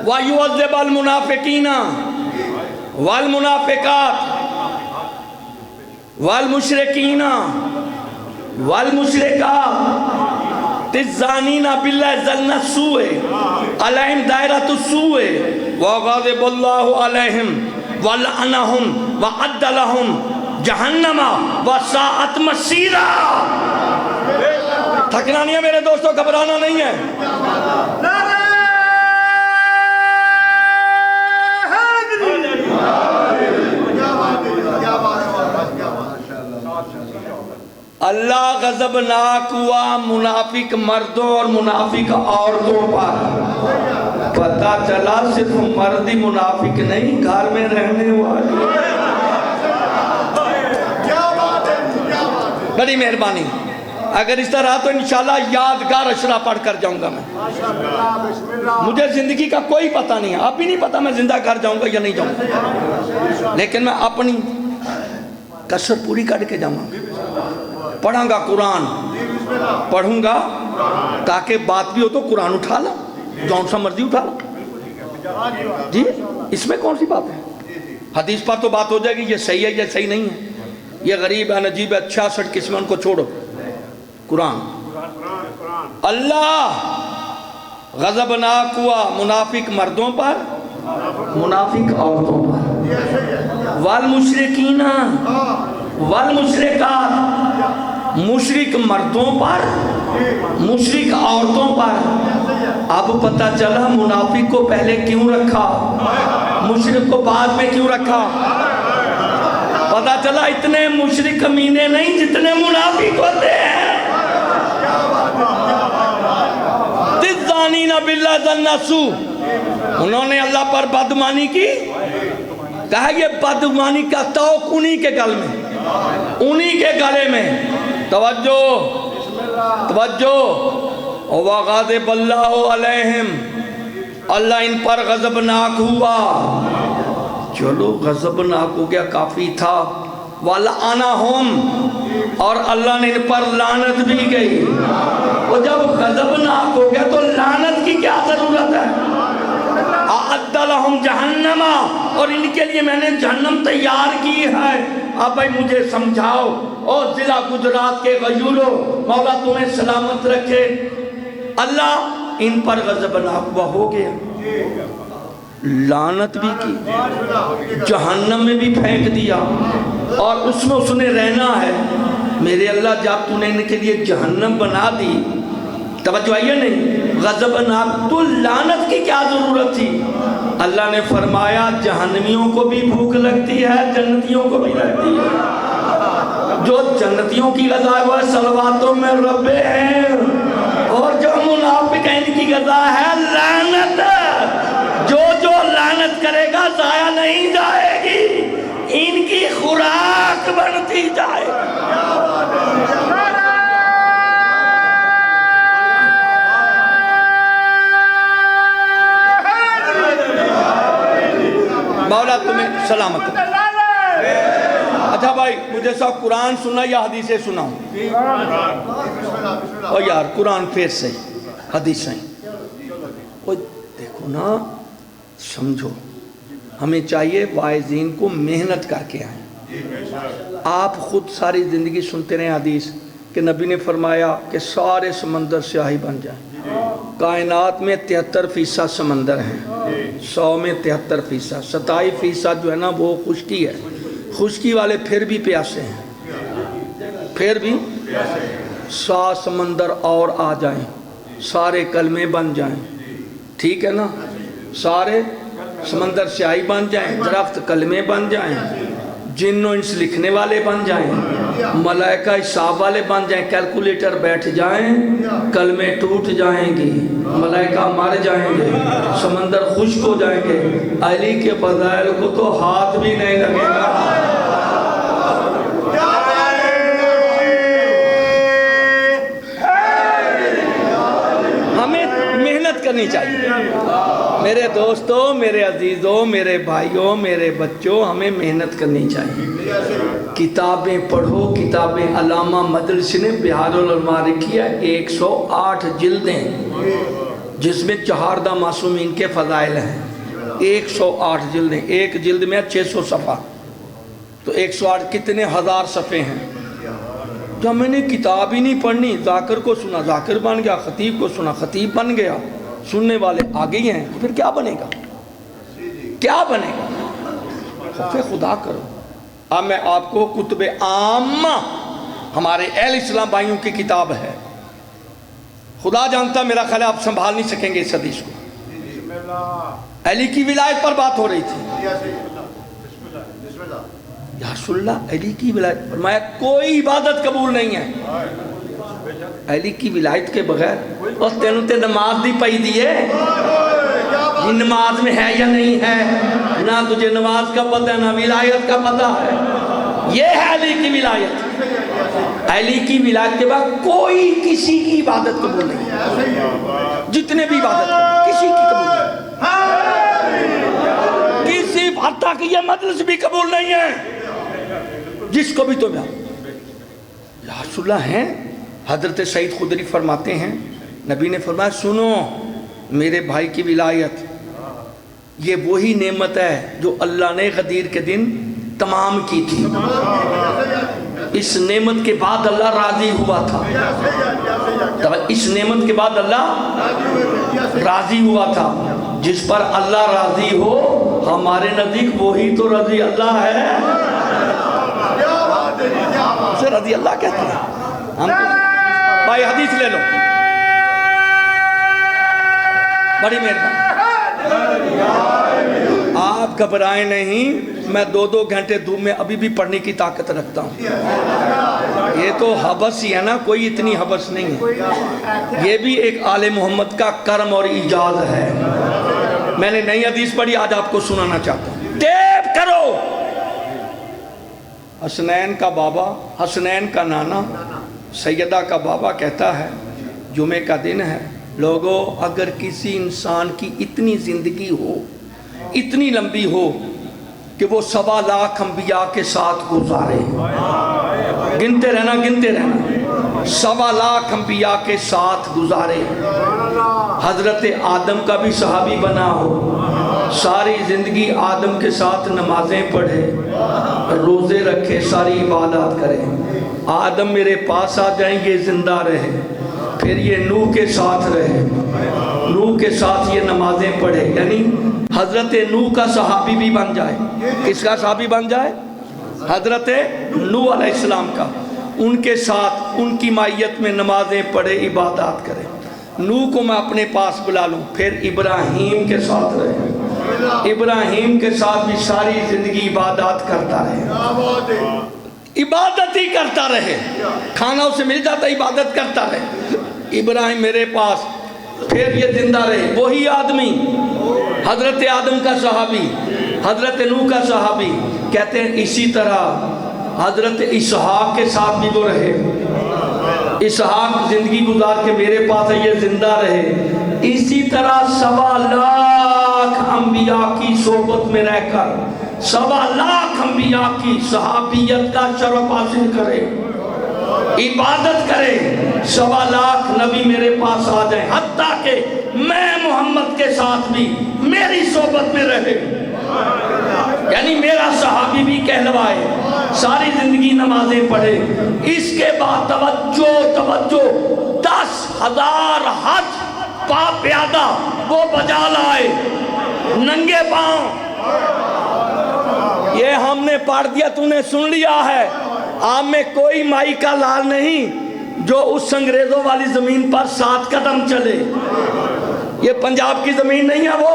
وَيُعَذِّبَ الْمُنَافِقِينَ وَالْمُنَافِقَاتِ وَالْمُشْرِكِينَ وَالْمُشْرِكَاتِ الزَّانِينَ بِاللَّهِ ظَنَّ السُّوءِ عَلَيْهِمْ دَائِرَةُ السُّوءِ وَغَضِبَ اللَّهُ عَلَيْهِمْ وَلَعَنَهُمْ وَأَعَدَّ لَهُمْ جہنم وَسَاءَتْ مَصِيرًا۔ تھکنا نہیں ہے میرے دوستو، گھبرانا نہیں ہے۔ اللہ غضبناک ہوا منافق مردوں اور منافق عورتوں پر۔ پتہ چلا صرف مرد ہی منافق نہیں، گھر میں رہنے والے۔ بڑی مہربانی، اگر اس طرح تو انشاءاللہ یادگار اشرا پڑھ کر جاؤں گا میں۔ مجھے زندگی کا کوئی پتہ نہیں ہے، اب بھی نہیں پتہ میں زندہ گھر جاؤں گا یا نہیں جاؤں گا، لیکن میں اپنی کسر پوری کر کے جاؤں گا۔ پڑھوں گا قرآن، پڑھوں گا تاکہ بات بھی ہو تو قرآن اٹھا لو، جون سا مرضی اٹھا لو۔ جی اس میں کون سی بات ہے؟ حدیث پر تو بات ہو جائے گی، یہ صحیح ہے یہ صحیح نہیں ہے، یہ غریب ہے نجیب ہے، 66 قسم ان کو چھوڑو۔ قرآن اللہ غضبناک ہوا منافق مردوں پر، منافق عورتوں پر، والمشرکین والمشرکات، مشرک مردوں پر مشرک عورتوں پر۔ اب پتہ چلا منافق کو پہلے کیوں رکھا، مشرک کو بعد میں کیوں رکھا؟ پتہ چلا اتنے مشرک کمینے نہیں جتنے منافق ہوتے ہیں۔ تِزَّانِينَ بِاللَّهِ ظَنَّ السُّوءِ، انہوں نے اللہ پر بدگمانی کی، کہا یہ بدگمانی کا توق انہی کے گل میں، انہی کے گلے میں۔ توجہ توجہ، وَغَضِبَ اللَّهُ عَلَيْهِمْ، اللہ ان پر غضبناک ہوا۔ چلو غضبناک ہو گیا کافی تھا، وَلَعَنَهُمْ، اور اللہ نے ان پر لعنت بھی گئی۔ وہ جب غضبناک ہو گیا تو لعنت کی کیا ضرورت ہے؟ اعد لہم جہنم، اور ان کے لیے میں نے جہنم تیار کی ہے۔ اب بھائی مجھے سمجھاؤ، اور ضلع گجرات کے غیورو، مولا تمہیں سلامت رکھے، اللہ ان پر غضبناک ہو گیا، لعنت بھی کی، جہنم میں بھی پھینک دیا، اور اس میں اس نے رہنا ہے۔ میرے اللہ جب تو نے ان کے لیے جہنم بنا دی، توجہ آئیے نہیں، غضبناک، تو لعنت کی کیا ضرورت تھی؟ اللہ نے فرمایا جہنمیوں کو بھی بھوک لگتی ہے، جنتیوں کو بھی لگتی ہے۔ جو جنتیوں کی غذا ہے وہ صلواتوں میں ربے ہیں، اور جو منافق ہیں ان کی غذا ہے لعنت۔ جو لعنت کرے گا ضائع نہیں جائے گی، ان کی خوراک بنتی جائے گی۔ مولا تمہیں سلامت۔ اچھا بھائی مجھے سب قرآن سنا یا حدیثیں سناؤں؟ او یار قرآن پھر سے حدیثیں، دیکھو نا، سمجھو ہمیں چاہیے واعظین کو محنت کر کے آئیں۔ آپ خود ساری زندگی سنتے رہے حدیث کہ نبی نے فرمایا کہ سارے سمندر سیاہی بن جائیں۔ کائنات میں 73% سمندر ہیں، 100 میں 73%، 27% جو ہے نا وہ خشکی ہے، خشکی والے پھر بھی پیاسے ہیں، پھر بھی 100 سمندر اور آ جائیں، سارے کلمے بن جائیں، ٹھیک ہے نا، سارے سمندر سیاہی بن جائیں، درخت کلمے بن جائیں، جن و انس لکھنے والے بن جائیں، ملائکہ حساب والے بن جائیں، کیلکولیٹر بیٹھ جائیں، کلمے ٹوٹ جائیں گے، ملائکہ مر جائیں گے، سمندر خشک ہو جائیں گے، علی کے فضائل کو تو ہاتھ بھی نہیں لگے گا۔ ہمیں محنت کرنی چاہیے میرے دوستوں، میرے عزیزوں، میرے بھائیوں، میرے بچوں، ہمیں محنت کرنی چاہیے۔ کتابیں پڑھو، کتابیں علامہ مدرسی نے بہار العلماء لکھی ہے 108 جلدیں، جس میں 4 معصومین کے فضائل ہیں۔ 108 جلدیں، ایک جلد میں 600 صفحہ، تو 108 کتنے ہزار صفحے ہیں۔ جب میں نے کتاب ہی نہیں پڑھنی، ذاکر کو سنا ذاکر بن گیا، خطیب کو سنا خطیب بن گیا، سننے والے آگے ہی ہیں، پھر کیا بنے گا؟ کیا بنے گا؟ خوف خدا کرو۔ اب میں آپ کو کتب عامہ ہمارے اہل اسلام بھائیوں کی کتاب ہے، خدا جانتا میرا خیال ہے آپ سنبھال نہیں سکیں گے اس حدیث کو۔ علی کی ولایت پر بات ہو رہی تھی، یا رسول اللہ علی کی ولایت، فرمایا کوئی عبادت قبول نہیں ہے علی کی ولایت کے بغیر۔ اور تینوں تے نماز دی پئی دیئے، یہ نماز میں ہے یا نہیں ہے، نہ تجھے نماز کا پتہ ہے نہ ولایت کا پتہ ہے، یہ ہے علی کی ولایت۔ علی کی ولایت کے بعد کوئی کسی کی عبادت قبول نہیں ہے، جتنے بھی عبادت کسی کی قبول نہیں، کسی حتیٰ کہ یہ مجلس بھی قبول نہیں ہے، جس کو بھی تو یا رسول اللہ ہیں۔ حضرت سعید خدری فرماتے ہیں نبی نے فرمایا سنو میرے بھائی کی ولایت، یہ وہی نعمت ہے جو اللہ نے غدیر کے دن تمام کی تھی، اس نعمت کے بعد اللہ راضی ہوا تھا، اس نعمت کے بعد اللہ راضی ہوا تھا، جس پر اللہ راضی ہو ہمارے نزدیک وہی تو رضی اللہ ہے، اسے رضی اللہ کہتے ہیں۔ ہم بھائی حدیث لے لو، بڑی مہربانی، آپ گھبرائیں نہیں، میں 2 گھنٹے دھوپ میں ابھی بھی پڑھنے کی طاقت رکھتا ہوں، یہ تو حبس ہی ہے نا، کوئی اتنی حبس نہیں ہے، یہ بھی ایک آل محمد کا کرم اور ایجاز ہے۔ میں نے نئی حدیث پڑھی، آج آپ کو سنانا چاہتا ہوں، ٹیپ کرو۔ حسنین کا بابا، حسنین کا نانا، سیدہ کا بابا کہتا ہے جمعہ کا دن ہے، لوگوں اگر کسی انسان کی اتنی زندگی ہو، اتنی لمبی ہو کہ وہ 1.25 لاکھ انبیاء کے ساتھ گزارے، گنتے رہنا 1.25 لاکھ انبیاء کے ساتھ گزارے، حضرت آدم کا بھی صحابی بنا ہو، ساری زندگی آدم کے ساتھ نمازیں پڑھے، روزے رکھے، ساری عبادات کرے، آدم میرے پاس آ جائیں گے زندہ رہے، پھر یہ نوح کے ساتھ رہے، نوح کے ساتھ یہ نمازیں پڑھے، یعنی حضرت نوح کا صحابی بھی بن جائے۔ کس کا صحابی بن جائے؟ حضرت نوح علیہ السلام کا، ان کے ساتھ ان کی معیت میں نمازیں پڑھے، عبادات کرے، نوح کو میں اپنے پاس بلا لوں، پھر ابراہیم کے ساتھ رہے، ابراہیم کے ساتھ بھی ساری زندگی عبادات کرتا رہے، عبادت ہی کرتا رہے، کھانا اسے مل جاتا عبادت کرتا رہے، ابراہیم میرے پاس، پھر یہ زندہ رہے، وہی آدمی حضرت آدم کا صحابی، حضرت نوح کا صحابی، کہتے ہیں اسی طرح حضرت اسحاق کے ساتھ بھی وہ رہے، اسحاق زندگی گزار کے میرے پاس ہے، یہ زندہ رہے، اسی طرح 1.25 لاکھ انبیاء کی صحبت میں رہ کر 1.25 لاکھ انبیاء کی صحابیت کا شرف حاصل کرے، عبادت کرے، 1.25 لاکھ نبی میرے پاس آ جائیں، حتیٰ کہ میں محمد کے ساتھ بھی میری صحبت میں رہے، یعنی میرا صحابی بھی کہلوائے، ساری زندگی نمازیں پڑھے، اس کے بعد توجہ 10,000 حج پا پیادہ وہ بجا لائے، ننگے پاؤں، یہ ہم نے پڑھ دیا، تو نے سن لیا ہے، آپ میں کوئی مائی کا لال نہیں جو اس انگریزوں والی زمین پر 7 قدم چلے، یہ پنجاب کی زمین نہیں ہے، وہ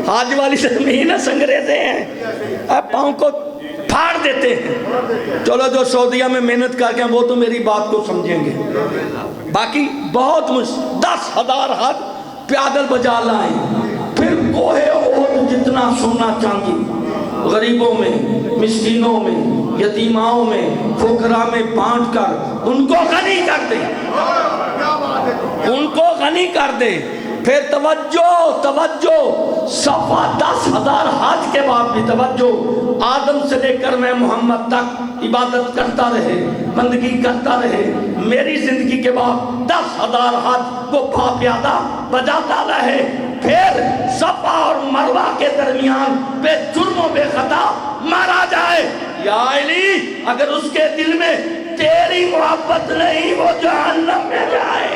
حاج والی زمین ہے، انگریزیں ہیں، پاؤں کو پھاڑ دیتے ہیں۔ چلو جو سعودیہ میں محنت کر کے وہ تو میری بات کو سمجھیں گے، باقی بہت 10,000 ہاتھ پیادل بجا لائیں، پھر کوہ احد جتنا سونا چاندی غریبوں میں، مسکینوں میں، یتیماؤں میں، فقراء میں بانٹ کر ان کو غنی کر دے، ان کو غنی کر دے۔ پھر توجہ صفا 10,000 حج کے بعد بھی توجہ، آدم سے لے کر میں محمد تک عبادت کرتا رہے، بندگی کرتا رہے، میری زندگی کے بعد 10,000 حج وہ پا پیادہ بجاتا رہے، پھر صفا اور مروہ کے درمیان بے جرم و بے خطا مارا جائے۔ یا علی اگر اس کے دل میں تیری محبت نہیں وہ جہنم میں جائے۔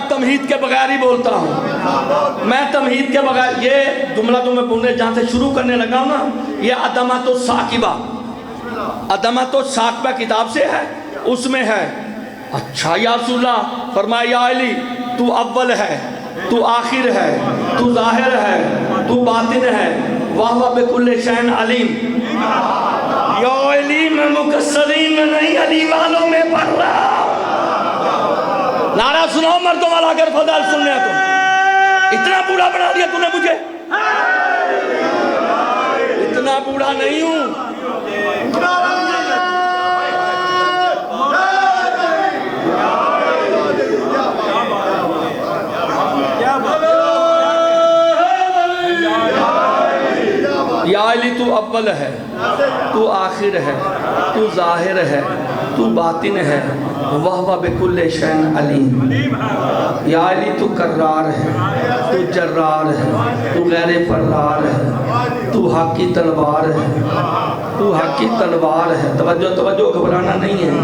تمہید کے بغیر ہی بولتا ہوں، میں تمہید کے بغیر، یہ جملہ تو میں بولنے جہاں سے شروع کرنے لگا ہوں نا، یہ عدمت الثاقبہ، عدمت الثاقبہ کتاب سے ہے، اس میں ہے۔ اچھا یا رسول اللہ، فرمایا یا علی تو اول ہے، تو آخر ہے، تو ظاہر ہے، تو باطن ہے، وَهُوَ بِكُلِّ شَيْءٍ علیم۔ یا علی میں مکسرین میں نہیں، علی والوں میں پڑھ رہا۔ نعرہ سناؤ مردوں والا اگر فضائل سننے ہیں تم۔ اتنا بوڑھا بنا دیا تو نے مجھے، اتنا بوڑھا نہیں ہوں۔ یا علی تو اول ہے، تو آخر ہے، تو ظاہر ہے، تو باطن ہے، وَهُوَ بِكُلِّ شَيْءٍ علیم۔ یا علی تو کرار ہے، تو جرار ہے، تو غیر فرار ہے، تو حق کی تلوار ہے، تو حق کی تلوار ہے۔ توجہ گھبرانا نہیں ہے۔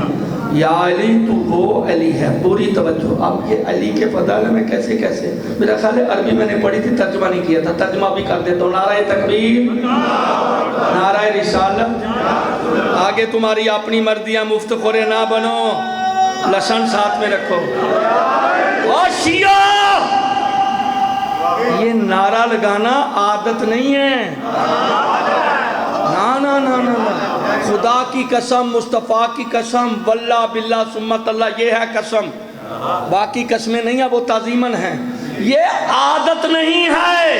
یا علی تو وہ علی ہے، پوری توجہ۔ اب یہ علی کے فضائل میں کیسے میرا خیال ہے عربی میں نے پڑھی تھی، ترجمہ نہیں کیا تھا، ترجمہ بھی کر دیتا ہوں۔ نعرہ تکبیر، نعرہ رسالت۔ آگے تمہاری اپنی مرضیاں، مفت خورے نہ بنو، لسن ساتھ میں رکھو۔ اور شیعہ یہ نعرہ لگانا عادت نہیں ہے، نا نا نا نا، خدا کی قسم، مصطفیٰ کی قسم، واللہ باللہ سمت اللہ، یہ ہے قسم، باقی قسمیں نہیں ہیں، وہ تعظیماً ہیں۔ یہ عادت نہیں ہے،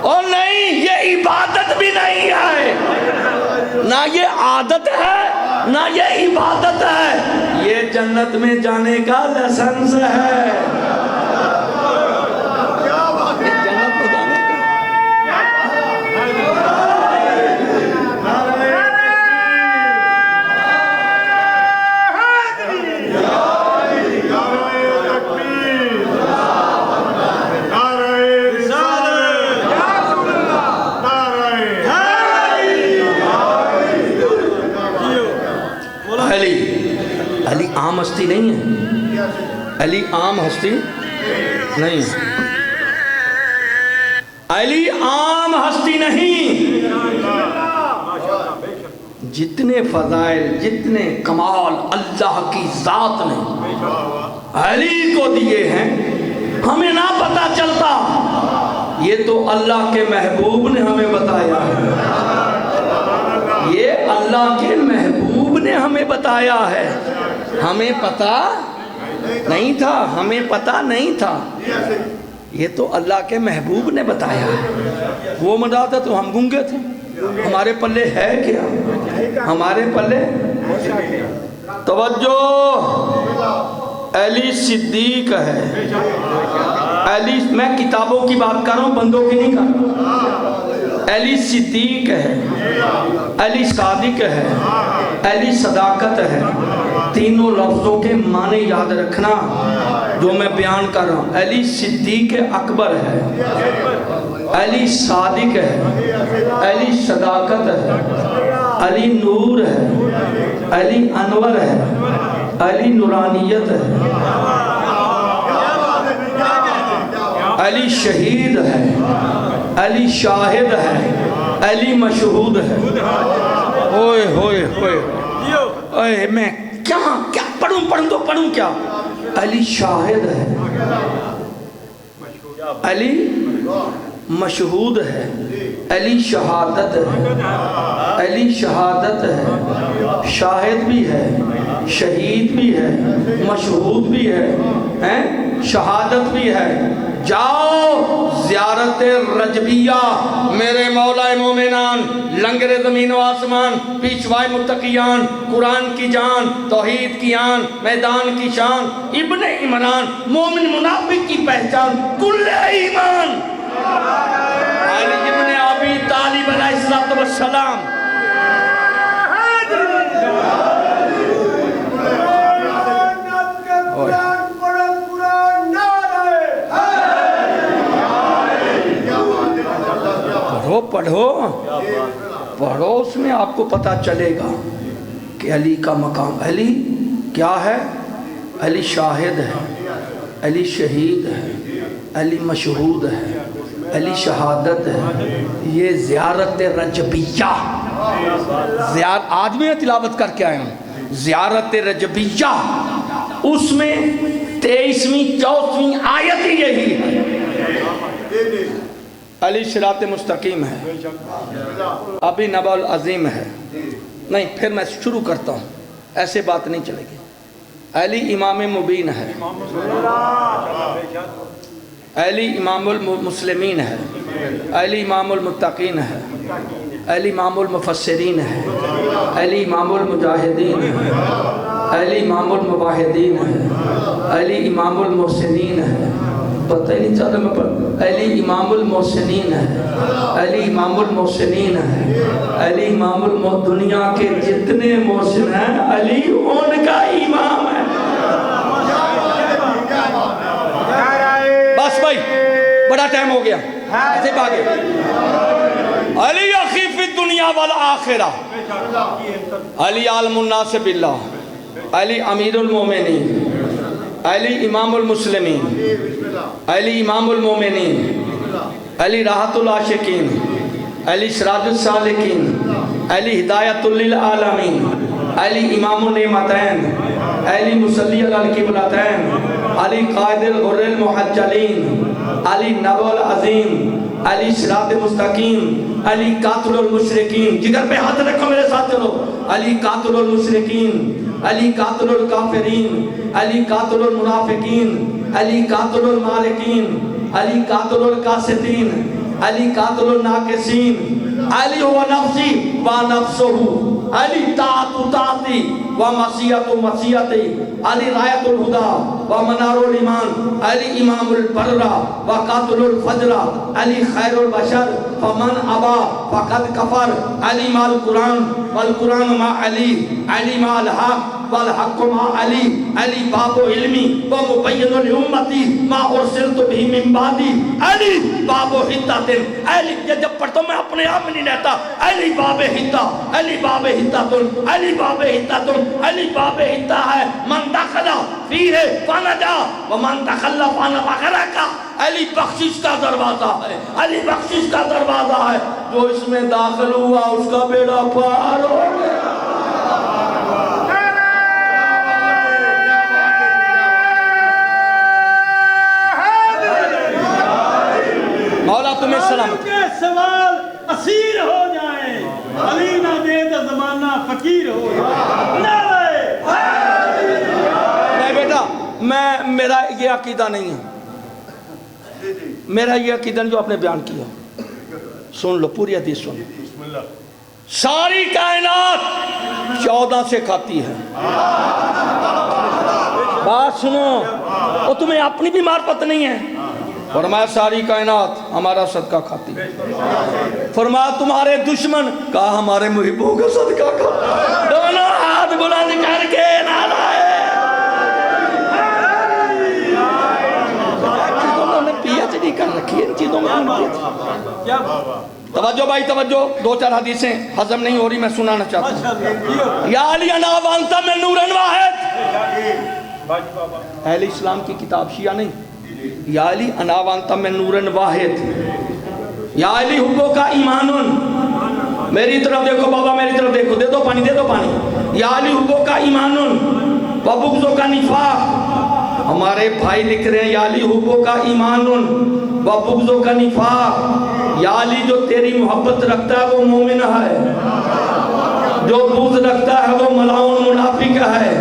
اور نہیں یہ عبادت بھی نہیں ہے، نہ یہ عادت ہے نہ یہ عبادت ہے، یہ جنت میں جانے کا لائسنس ہے۔ علی عام ہستی نہیں ہے، علی عام ہستی نہیں ہے، علی عام ہستی نہیں۔ جتنے فضائل، جتنے کمال اللہ کی ذات نے علی کو دیے ہیں، ہمیں نہ پتہ چلتا، یہ تو اللہ کے محبوب نے ہمیں بتایا ہے، یہ اللہ کے محبوب نے ہمیں بتایا ہے، ہمیں پتہ نہیں تھا، ہمیں پتہ نہیں تھا، یہ تو اللہ کے محبوب نے بتایا ہے۔ وہ مداتا تو ہم گنگے تھے، ہمارے پلے ہے کیا، ہمارے پلے توجہ۔ علی صدیق ہے، علی، میں کتابوں کی بات کر رہا ہوں، بندوں کی نہیں کر رہا۔ علی صدیق ہے، علی صادق ہے، علی صداقت ہے۔ تینوں لفظوں کے معنی یاد رکھنا جو میں بیان کر رہا ہوں۔ علی صدیق اکبر ہے، علی صادق ہے، علی صداقت ہے، علی نور ہے، علی انور ہے، علی نورانیت ہے، علی شہید ہے، علی شاہد ہے، علی مشہود ہے۔ اوئے ہوئے ہوئے، میں کیا پڑھوں کیا؟ علی شاہد ہے، علی مشہود ہے، علی شہادت ہے، علی شہادت ہے، شاہد بھی ہے، شہید بھی ہے، مشہود بھی ہے، شہادت بھی ہے۔ جاؤ زیارت رجبیہ، میرے مولا مومنان، لنگر زمین و آسمان، پیشوائے متقیان، قرآن کی جان، توحید کی آن، میدان کی شان، ابن عمران، مومن منافق کی پہچان، کل ایمان، علی ابن ابی طالب علیہ السلام۔ پڑھو، اس میں آپ کو پتا چلے گا کہ علی کا مقام۔ علی کیا ہے؟ علی شاہد ہے، علی شہید ہے، علی مشہود ہے، علی شہادت ہے۔ یہ زیارت رجبیہ، آج میں تلاوت کر کے آیا ہوں، زیارت رجبیہ، اس میں 23ویں 24ویں آیت ہی یہی ہے۔ علی صراط مستقیم ہے، ابھی نبع العظیم ہے۔ نہیں، پھر میں شروع کرتا ہوں، ایسے بات نہیں چلے گی۔ علی امام مبین ہے، علی امام المسلمین ہے، علی امام المتقین ہے، علی امام المفسرین ہے، علی امام المجاہدین ہے، علی امام المواحدین ہے، علی امام المحسنین ہے۔ پتہ ہی نہیں چاہتا میں پڑھ، علی امام المحسنین ہے، علی امام المحسنین ہے، علی امام دنیا کے جتنے محسن ہیں علی ان کا امام ہے۔ بس بھائی، بڑا ٹائم ہو گیا، ایسے بھاگے۔ علی اخی فی الدنیا والآخرہ، علی عالم الناس باللہ، علی امیر المومنین، علی امام المسلمین، علی امام المومنین، علی راحت العاشقین، علی سراج السالکین، علی ہدایت للعالمین، علی امام النعمتین، علی مصلی علی القبلتین، علی قائد الغر المحجلین، علی نبع العظیم، علی صراط مستقیم، علی قاتل المشرکین۔ جگر پہ ہاتھ رکھو، میرے ساتھ چلو۔ علی قاتل المشرکین، علی قاتل الکافرین، علی قاتل المنافقین، علی قاتل المارقین، علی قاتل القاسطین، علی قاتل الناقصین، علی هو نفسی و نفسه، علی طاعتی و مسیحت مسیحتی، علی رایت الہدا و منار الایمان، علی امام البرہ و قاتل الفجرہ، علی خیر البشر فمن ابا فقد کفر، علی مع القرآن والقرآن مع علی، علی مع الحق والحق مع علی، علی باب علمی و مبین الامتی ما ارسلت بھی من بعدی، علی باب حدت، علی جب پڑھتا ہوں میں اپنے آپ میں نہیں رہتا، علی باب حدہ، علی باب حدت، علی باب حدت، علی باب حدہ ہے من دخل فیہ فنجا ومن دخل فغرق۔ علی بخشش کا دروازہ ہے، علی بخشش کا دروازہ ہے، جو اس میں داخل ہوا اس کا بیڑا پار ہو گیا۔ مولا تمہیں سلامت کے سوال اسیر ہو جائیں، علی نہ دے تو زمانہ فقیر ہو جائے۔ نہیں بیٹا، میرا یہ عقیدہ نہیں ہے، میرا یہ عقیدہ جو آپ نے بیان کیا، سن لو پوری حدیث سن۔ ساری کائنات 14 سے کھاتی ہے، بات سنو، وہ تمہیں اپنی بھی معرفت نہیں ہے۔ فرمایا ساری کائنات ہمارا صدقہ کھاتی ہے، فرمایا تمہارے دشمن کہا ہمارے محبوں کا صدقہ کھاتی، دونوں ہاتھ بلند کر کے نعرہ ہے۔ چیزوں نے پی ایچ ڈی کر رکھی ہے، ان چیزوں میں توجہ بھائی توجہ، 2-4 حدیثیں ہضم نہیں ہو رہی، میں سنانا چاہتا ہوں۔ یا علی انا وانت من نور واحد، اہل اسلام کی کتاب شیعہ نہیں، یا علی انا وانت من نور واحد، یا علی حبو کا ایمان، میری طرف دیکھو بابا، میری طرف دیکھو، دے دو پانی، دے دو پانی. یا علی حبو کا ایمانن و بغضو کا نفاق. ہمارے بھائی لکھ رہے ہیں یا علی حبو کا ایمانن و بغضو کا نفاق. یا علی جو تیری محبت رکھتا ہے وہ مومن ہے، جو بغض رکھتا ہے وہ ملاؤن منافق ہے.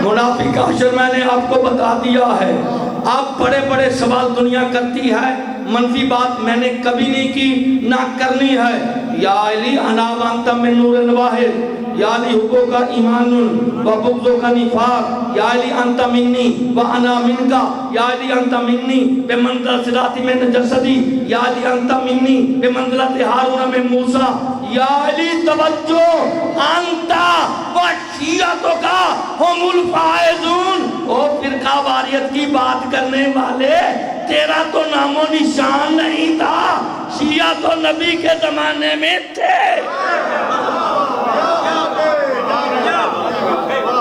منافق کا حشر میں نے آپ کو بتا دیا ہے. آپ بڑے بڑے سوال دنیا کرتی ہے، منفی بات میں نے کبھی نہیں کی، نہ کرنی ہے. یا علی انا وانت من نور واحد. یا علی حبو کا ایمان و بغضو کا نفاق. یا علی انت منی و انا منکا. یا علی انت منی بمنزلت صراط من جسدی. یا علی انت منی بمنزلت ہارون من موسیٰ. یا علی توجہ، انتا و شیعتوں کا ہم الفائزون. اور فرقہ واریت کی بات کرنے والے، تیرا تو نام و نشان نہیں تھا. شیعہ تو نبی کے زمانے میں تھے.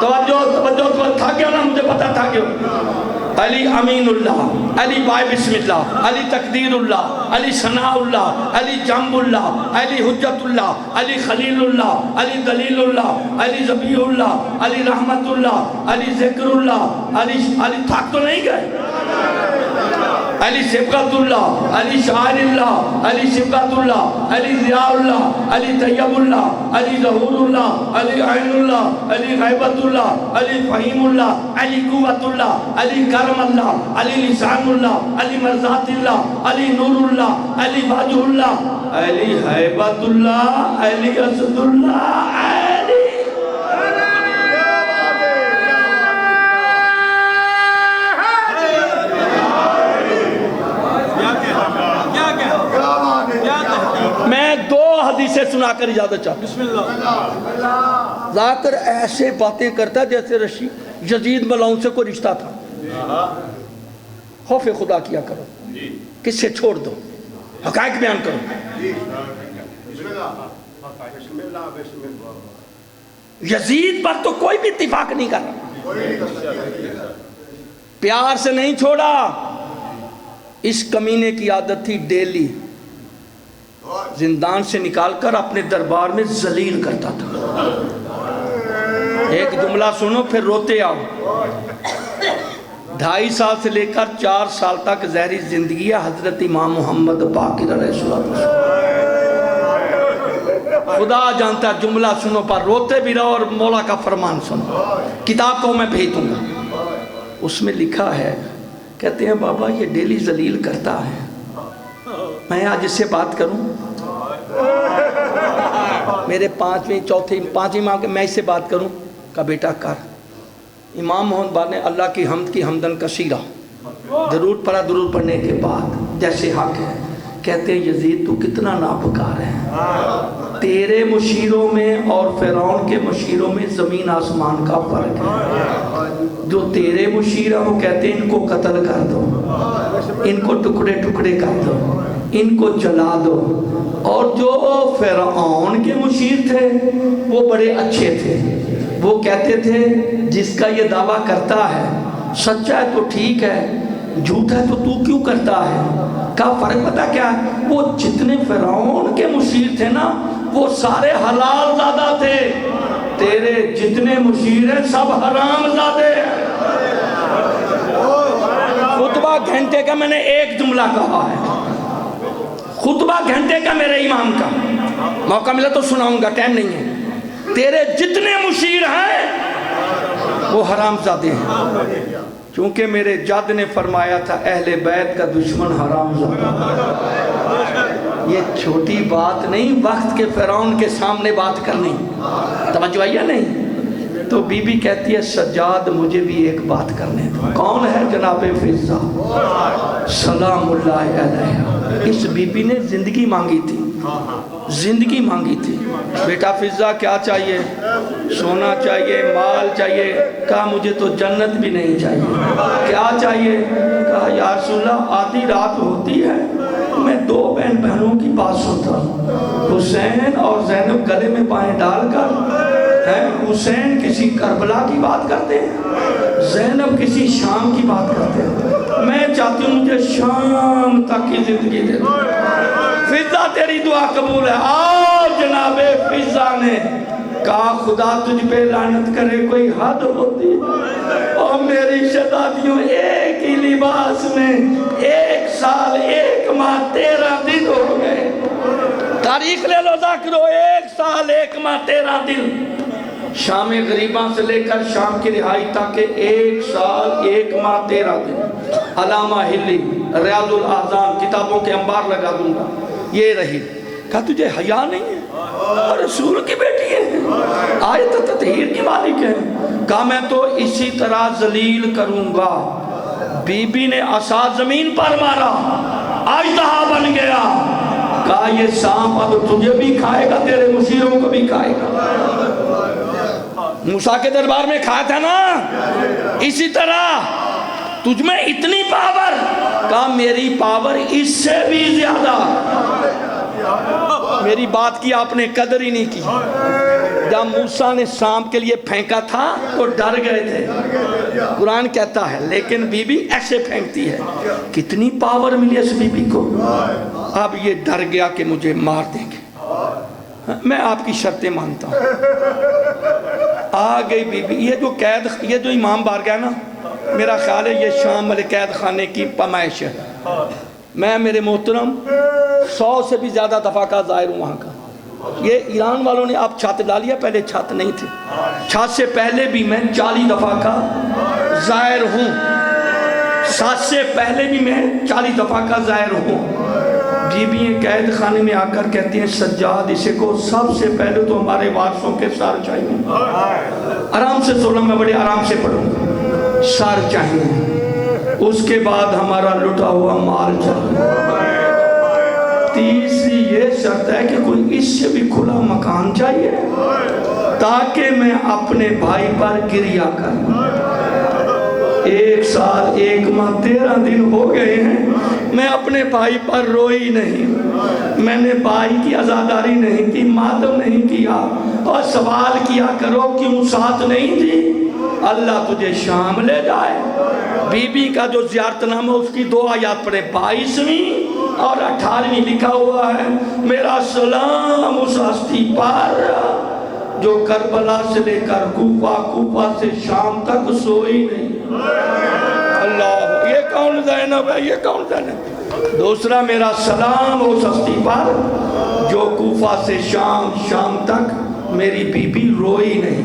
توجہ تھا کیوں نا، مجھے پتا تھا کیوں. علی امین اللہ، علی بائے بسم اللہ، علی تقدیر اللہ، علی ثناء اللہ، علی جنب اللہ، علی حجت اللہ، علی خلیل اللہ، علی دلیل اللہ، علی ذبیح اللہ، علی رحمت اللہ، علی ذکر اللہ. علی تھک تو نہیں گئے. علی صبغت اللہ، علی شاعر اللہ، علی صبغت اللہ، علی ضیاء اللہ، علی طیب اللہ، علی ظہور اللہ، علی عین اللہ، علی غیبت اللہ، علی فہیم اللہ، علی قوت اللہ، علی کرم اللہ، علی لسان اللہ، علی مرضات اللہ، علی نور اللہ، علی وجہ اللہ، علی حیبت اللہ، علی اسد اللہ، علی میں دو حدیثیں سنا کر اجازت چاہتا ہوں. ذاکر ایسے باتیں کرتا جیسے یزید ملعون سے کوئی رشتہ تھا. خوف خدا کیا کرو، کس سے چھوڑ دو، حقائق بیان کرو. یزید پر تو کوئی بھی اتفاق نہیں کر رہا، پیار سے نہیں چھوڑا. اس کمینے کی عادت تھی ڈیلی زندان سے نکال کر اپنے دربار میں ذلیل کرتا تھا. ایک جملہ سنو پھر روتے آؤ. 2.5 سال سے لے کر 4 سال تک زہری زندگی ہے حضرت امام محمد باقر علیہ السلام. خدا جانتا ہے، جملہ سنو پر روتے بھی رہو اور مولا کا فرمان سنو. کتاب کو میں بھیج دوں گا، اس میں لکھا ہے، کہتے ہیں بابا یہ ڈیلی ذلیل کرتا ہے، میں آج اس سے بات کروں. میرے 5ویں ماہ کے میں اس سے بات کروں. کہا بیٹا کر. امام محمد بار نے اللہ کی حمد کی حمدن کثیرہ درود پڑھا، درود پڑھنے کے بعد جیسے حق ہے کہتے ہیں یزید تو کتنا ناپکار ہے، تیرے مشیروں میں اور فرعون کے مشیروں میں زمین آسمان کا فرق ہے. جو تیرے مشیر ہیں وہ کہتے ہیں ان کو قتل کر دو، ان کو ٹکڑے ٹکڑے کر دو، ان کو جلا دو. اور جو فرعون کے مشیر تھے وہ بڑے اچھے تھے، وہ کہتے تھے جس کا یہ دعویٰ کرتا ہے سچا ہے تو ٹھیک ہے، جھوٹا ہے تو تو کیوں کرتا ہے. کا فرق پتہ کیا ہے، وہ جتنے فرعون کے مشیر تھے نا وہ سارے حلال زادہ تھے، تیرے جتنے مشیر ہیں سب حرام زادے ہیں. خطبہ گھنٹے کا میں نے ایک جملہ کہا ہے، خطبہ گھنٹے کا میرے امام کا، موقع ملا تو سناؤں گا، ٹائم نہیں ہے. تیرے جتنے مشیر ہیں وہ حرام زادے ہیں، چونکہ میرے جد نے فرمایا تھا اہل بیت کا دشمن حرام زادہ. یہ چھوٹی بات نہیں، وقت کے فرعون کے سامنے بات کرنی. توجہ آئی ہے نہیں؟ تو بی بی کہتی ہے سجاد مجھے بھی ایک بات کرنے دو. کون ہے جناب فضہ سلام اللہ علیہ. اس بی بی نے زندگی مانگی تھی، زندگی مانگی تھی. بیٹا فضہ کیا چاہیے؟ سونا چاہیے، مال چاہیے. کہا مجھے تو جنت بھی نہیں چاہیے. کیا چاہیے؟ کہا یا رسول اللہ آدھی رات ہوتی ہے میں 2 بہنوں کی بات سنتا ہوں، حسین اور زینب گلے میں پائیں ڈال کر، حسین کسی کربلا کی بات کرتے ہیں، زینب کسی شام کی بات کرتے ہیں. میں چاہتی ہوں مجھے شام تک کی زندگی دے دو. فضہ تیری دعا قبول ہے. آج جناب فضا نے کہا خدا تجھ پہ لعنت کرے، کوئی حد ہوتی ہے؟ اور میری شہزادیوں ایک ہی لباس میں 1 سال 1 ماہ 13 دن ہو گئے۔ تاریخ لے لو ذاکرو، 1 سال 1 ماہ 13 دن، شام غریباں سے لے کر شام کی رہائی تک 1 سال 1 ماہ 13 دن۔ علامہ ہلی ریاض الاحزان کتابوں کے انبار لگا دوں گا، یہ رہی۔ کہا تجھے حیا نہیں ہے؟ رسول کی بیٹی ہے، آیت تطہیر کی مالک ہے۔ کہا میں تو اسی طرح ذلیل کروں گا۔ بی بی نے عصا زمین پر مارا، اژدہا بن گیا۔ کہا یہ سانپ اب تجھے بھی کھائے گا، تیرے مشیروں کو بھی کھائے گا۔ موسیٰ کے دربار میں کھایا تھا نا، اسی طرح تجھ میں اتنی پاور۔ کہا میری پاور اس سے بھی زیادہ۔ میری بات کی آپ نے قدر ہی نہیں کی۔ جب موسیٰ نے سانپ کے لیے پھینکا تھا تو ڈر گئے تھے، قرآن کہتا ہے، لیکن بی بی ایسے پھینکتی ہے۔ کتنی پاور ملی اس بی بی کو، اب یہ ڈر گیا کہ مجھے مار دیں گے، میں آپ کی شرطیں مانتا ہوں۔ آ گئی بی بی، یہ جو امام بار گیا نا، میرا خیال ہے یہ شام والے قید خانے کی پیمائش ہے۔ میں میرے محترم 100 سے بھی زیادہ دفعہ کا ظاہر ہوں وہاں کا۔ یہ ایران والوں نے آپ چھت ڈالی ہے، پہلے چھت نہیں تھی۔ چھت سے پہلے بھی میں 40 دفعہ کا ظاہر ہوں، 7 سے پہلے بھی میں 40 دفعہ کا ظاہر ہوں۔ بی بی قید خانے میں آ کر کہتی ہیں سجاد اسے کو سب سے پہلے تو ہمارے وارثوں کے سر چاہیے۔ آرام سے سنو، میں بڑے آرام سے پڑھوں، سر چاہیے، اس کے بعد ہمارا لٹا ہوا مال چاہیے، تیسری یہ شرط ہے کہ کوئی اس سے بھی کھلا مکان چاہیے تاکہ میں اپنے بھائی پر گریہ کروں۔ 1 سال 1 ماہ 13 دن ہو گئے ہیں، میں اپنے بھائی پر روئی نہیں، میں نے بھائی کی عزاداری نہیں کی، ماتم نہیں کیا، اور سوال کیا کرو کیوں ساتھ نہیں تھی؟ اللہ تجھے شام لے جائے۔ بی بی کا جو زیارت نامہ اس کی 2 آیات پڑھے، 22ویں اور 18ویں لکھا ہوا ہے، میرا سلام اس ہستی پر جو کربلا سے لے کر کوفہ، کوفہ سے شام تک سوئی نہیں۔ اللہ، یہ کون زینب ہے، یہ کون زینب؟ دوسرا میرا سلام اس ہستی پر جو کوفہ سے شام، شام تک میری بی بی روئی نہیں۔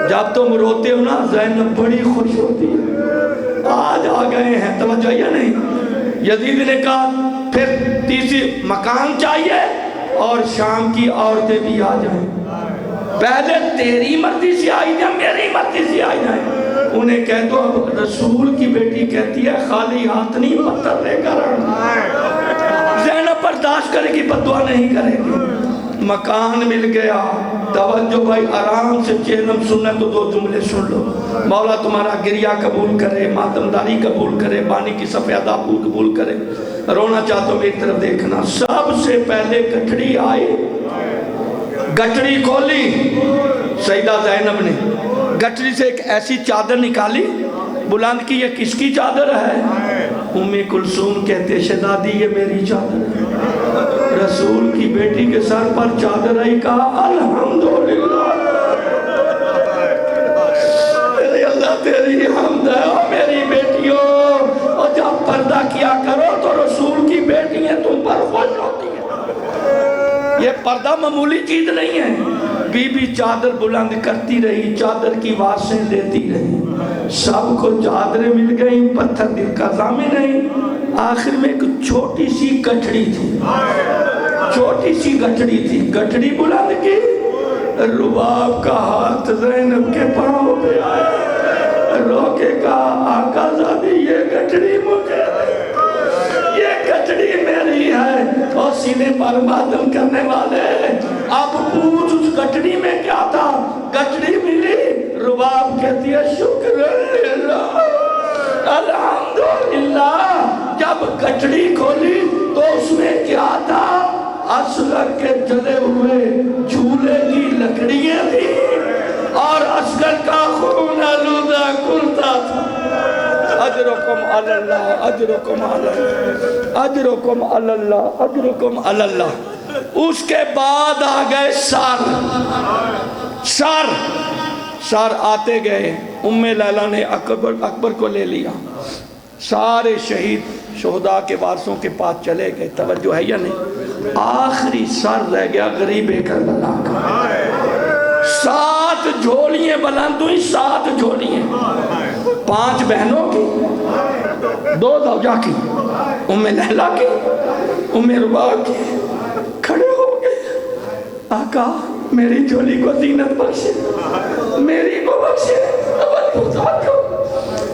جب تم روتے ہو نا زینب بڑی خوش ہوتی ہے، آج آ گئے ہیں، توجہ یا نہیں؟ یزید نے کہا پھر تیسری مکان چاہیے اور شام کی عورتیں بھی آ جائیں، پہلے تیری مرضی سے آئی جائیں، میری مرضی سے آئی جائیں۔ انہیں کہہ دو اب رسول کی بیٹی کہتی ہے خالی ہاتھ نہیں پتھر لے کر آنا۔ زینب برداشت کرے گی، بددعا نہیں کرے گی۔ مکان مل گیا۔ توجہ بھائی، آرام سے چینم سننا تو 2 جملے سن لو۔ مولا تمہارا گریہ قبول کرے، ماتمداری قبول کرے، بانی کی سفیدہ قبول کرے۔ رونا چاہتا ہوں ایک طرف دیکھنا۔ سب سے پہلے گٹھڑی آئی، گٹھڑی کھولی سیدہ زینب نے، گٹھڑی سے ایک ایسی چادر نکالی بلند کی، یہ کس کی چادر ہے؟ ام کلثوم کہتے شہزادی یہ میری چادر ہے۔ رسول کی بیٹی کے سر پر چادر آئی، کہا الحمدللہ، میرے اللہ تیری حمد ہے۔ اور میری بیٹیوں، اور جب پردہ کیا کرو تو رسول کی بیٹی ہیں تم پر خوش ہوتی ہیں۔ یہ پردہ معمولی چیز نہیں ہے۔ بی بی چادر بلند کرتی رہی، چادر کی واسیں دیتی رہی، سب کو چادریں مل گئیں، پتھر دل کا ضامن نہیں۔ آخر میں ایک چھوٹی سی گٹھڑی تھی، چھوٹی سی گٹھڑی تھی، گٹھڑی بلند کی، رباب کا ہاتھ زینب کے پاؤں پہ آیا، رو کے کہا آقا زادی یہ گٹھڑی مجھے، یہ گٹھڑی میری ہے۔ اور سینے پر ماتم کرنے والے اب پوچھ اس گٹھڑی میں کیا تھا؟ گٹھڑی ملی، رباب کہتی ہے شکر اللہ، الحمدللہ۔ جب گٹھڑی کھولی تو اس میں کیا تھا؟ اصغر کے جلے ہوئے جھولے کی لکڑیاں تھیں اور اصغر کا خون آلودہ کھلتا تھا۔ اجرکم علی اللہ، اجرکم علی اللہ، اجرکم علی اللہ، اجرکم علی اللہ۔ اس کے بعد آ گئے سر آتے گئے. ام لیلہ نے اکبر کو لے لیا. سارے شہداء کے وارثوں کے پاس چلے گئے. توجہ ہے یا نہیں؟ آخری سر رہ گیا غریب کربلا کا. 7 جھولیاں بلند ہوئی، 7 جھولیاں، 5 بہنوں کی، 2 زوجہ کی، ام لیلہ کی، ام ربا کی. کھڑے ہو گئے، آقا میری جھولی کو زینت بخشے، میری کو بخشے.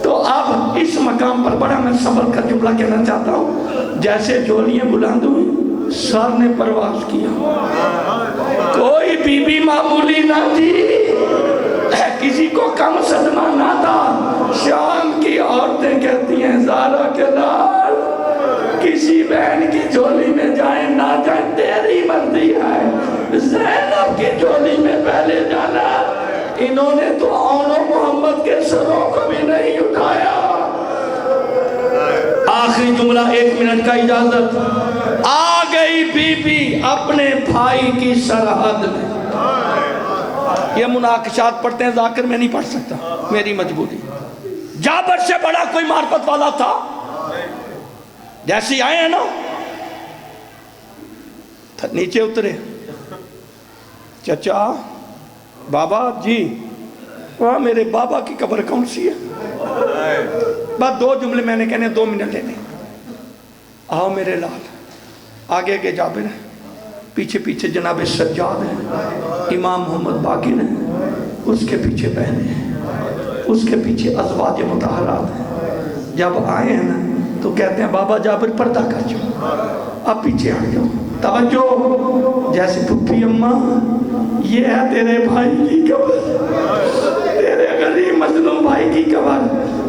تو اب اس مقام پر بڑا میں صبر کا جملہ کہنا چاہتا ہوں. جیسے جھولیاں بلند ہوئی، سر نے پرواز کیا. کوئی بی بی معمولی نہ تھی، کسی کو کم صدمہ نہ تھا. شام کی عورتیں کہتی ہیں زارا کے لال کسی بہن کی جھولی میں جائیں نہ جائیں تیری مرضی ہے، زینب کی جھولی میں پہلے جانا. انہوں نے تو محمد کے سروں کو بھی نہیں اٹھایا. آخری جملہ 1 منٹ کا اجازت. آ گئی بی بی اپنے بھائی کی سرحد میں. یہ مناقشات پڑھتے ہیں، ذاکر میں نہیں پڑھ سکتا، میری مجبوری. جابر سے بڑا کوئی معرفت والا تھا؟ جیسے آئے ہیں نا، نیچے اترے. چچا، بابا جی، وہاں میرے بابا کی قبر کون سی ہے؟ بس 2 جملے میں نے کہنے، 2 منٹ لینے. آؤ میرے لال. آگے کے جابر ہیں، پیچھے جناب سجاد ہیں، امام محمد باقر ہیں، اس کے پیچھے بہنیں ہیں، اس کے پیچھے ازواج مطہرات ہیں. جب آئے ہیں نا تو کہتے ہیں بابا جابر پردہ کر جاؤ، اب پیچھے ہٹ جاؤ. توجہ. جیسے پھپھی اماں، یہ ہے تیرے بھائی کی قبر، تیرے غریب مظلوم بھائی کی قبر.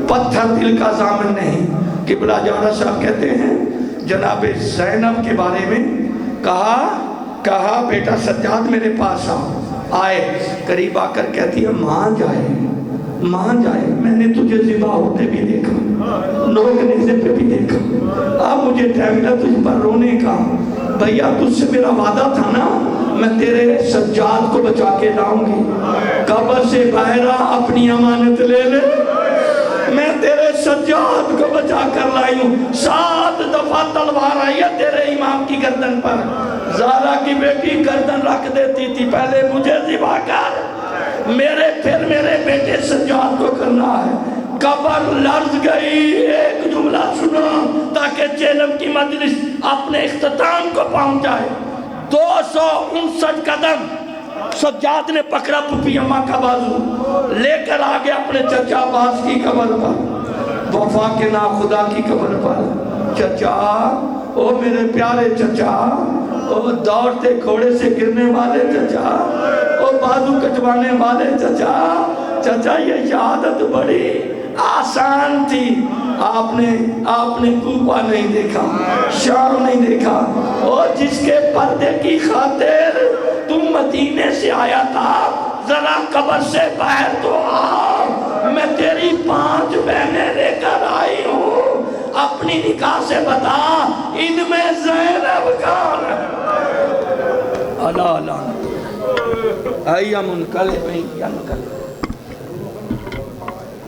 پتھر دل کا ضامن نہیں. قبلہ جوہرہ صاحب کہتے ہیں جناب زینب کے بارے میں کہا بیٹا سجاد میرے پاس آئے. قریب آ کر کہتی ہے ماں جائے، میں نے تجھے ذبح ہوتے بھی دیکھا، نوک نیزے پہ بھی دیکھا. اب مجھے ٹائم ملا تجھ پر رونے کا. بھیا تجھ سے میرا وعدہ تھا نا، میں تیرے سجاد کو بچا کے لاؤں گی. قبر سے باہر اپنی امانت لے لے، میں تیرے سجاد کو بچا کر لائی ہوں. 7 دفعہ تلوار آئی ہے تیرے امام کی گردن پر. زارا کی بیٹی گردن رکھ دیتی تھی، پہلے مجھے ذبح کر، پھر میرے بیٹے سجاد کو کرنا ہے. قبر لرز گئی. ایک جملہ سنا تاکہ چیلم کی مجلس اپنے اختتام کو پہنچ جائے. 259 قدم سجاد نے پکڑا پھپھی اماں کا بازو، لے کر آگے اپنے چچا عباس کی قبر پر، وفا کے نا خدا کی قبر پر. چچا، او میرے پیارے چچا، او دوڑتے گھوڑے سے گرنے والے چچا، او بازو کٹوانے والے چچا، یہ شہادت بڑی آسان تھی. آپ نے کوفہ نہیں دیکھا، شام نہیں دیکھا. اور جس کے پردے کی خاطر تم مدینے سے آیا تھا، ذرا قبر سے باہر تو آ. میں تیری 5 بہنیں لے کر آئی ہوں. اپنی نکاح سے بتا ان میں زینب کون ہے؟ اللہ اللہ. ایا منقلب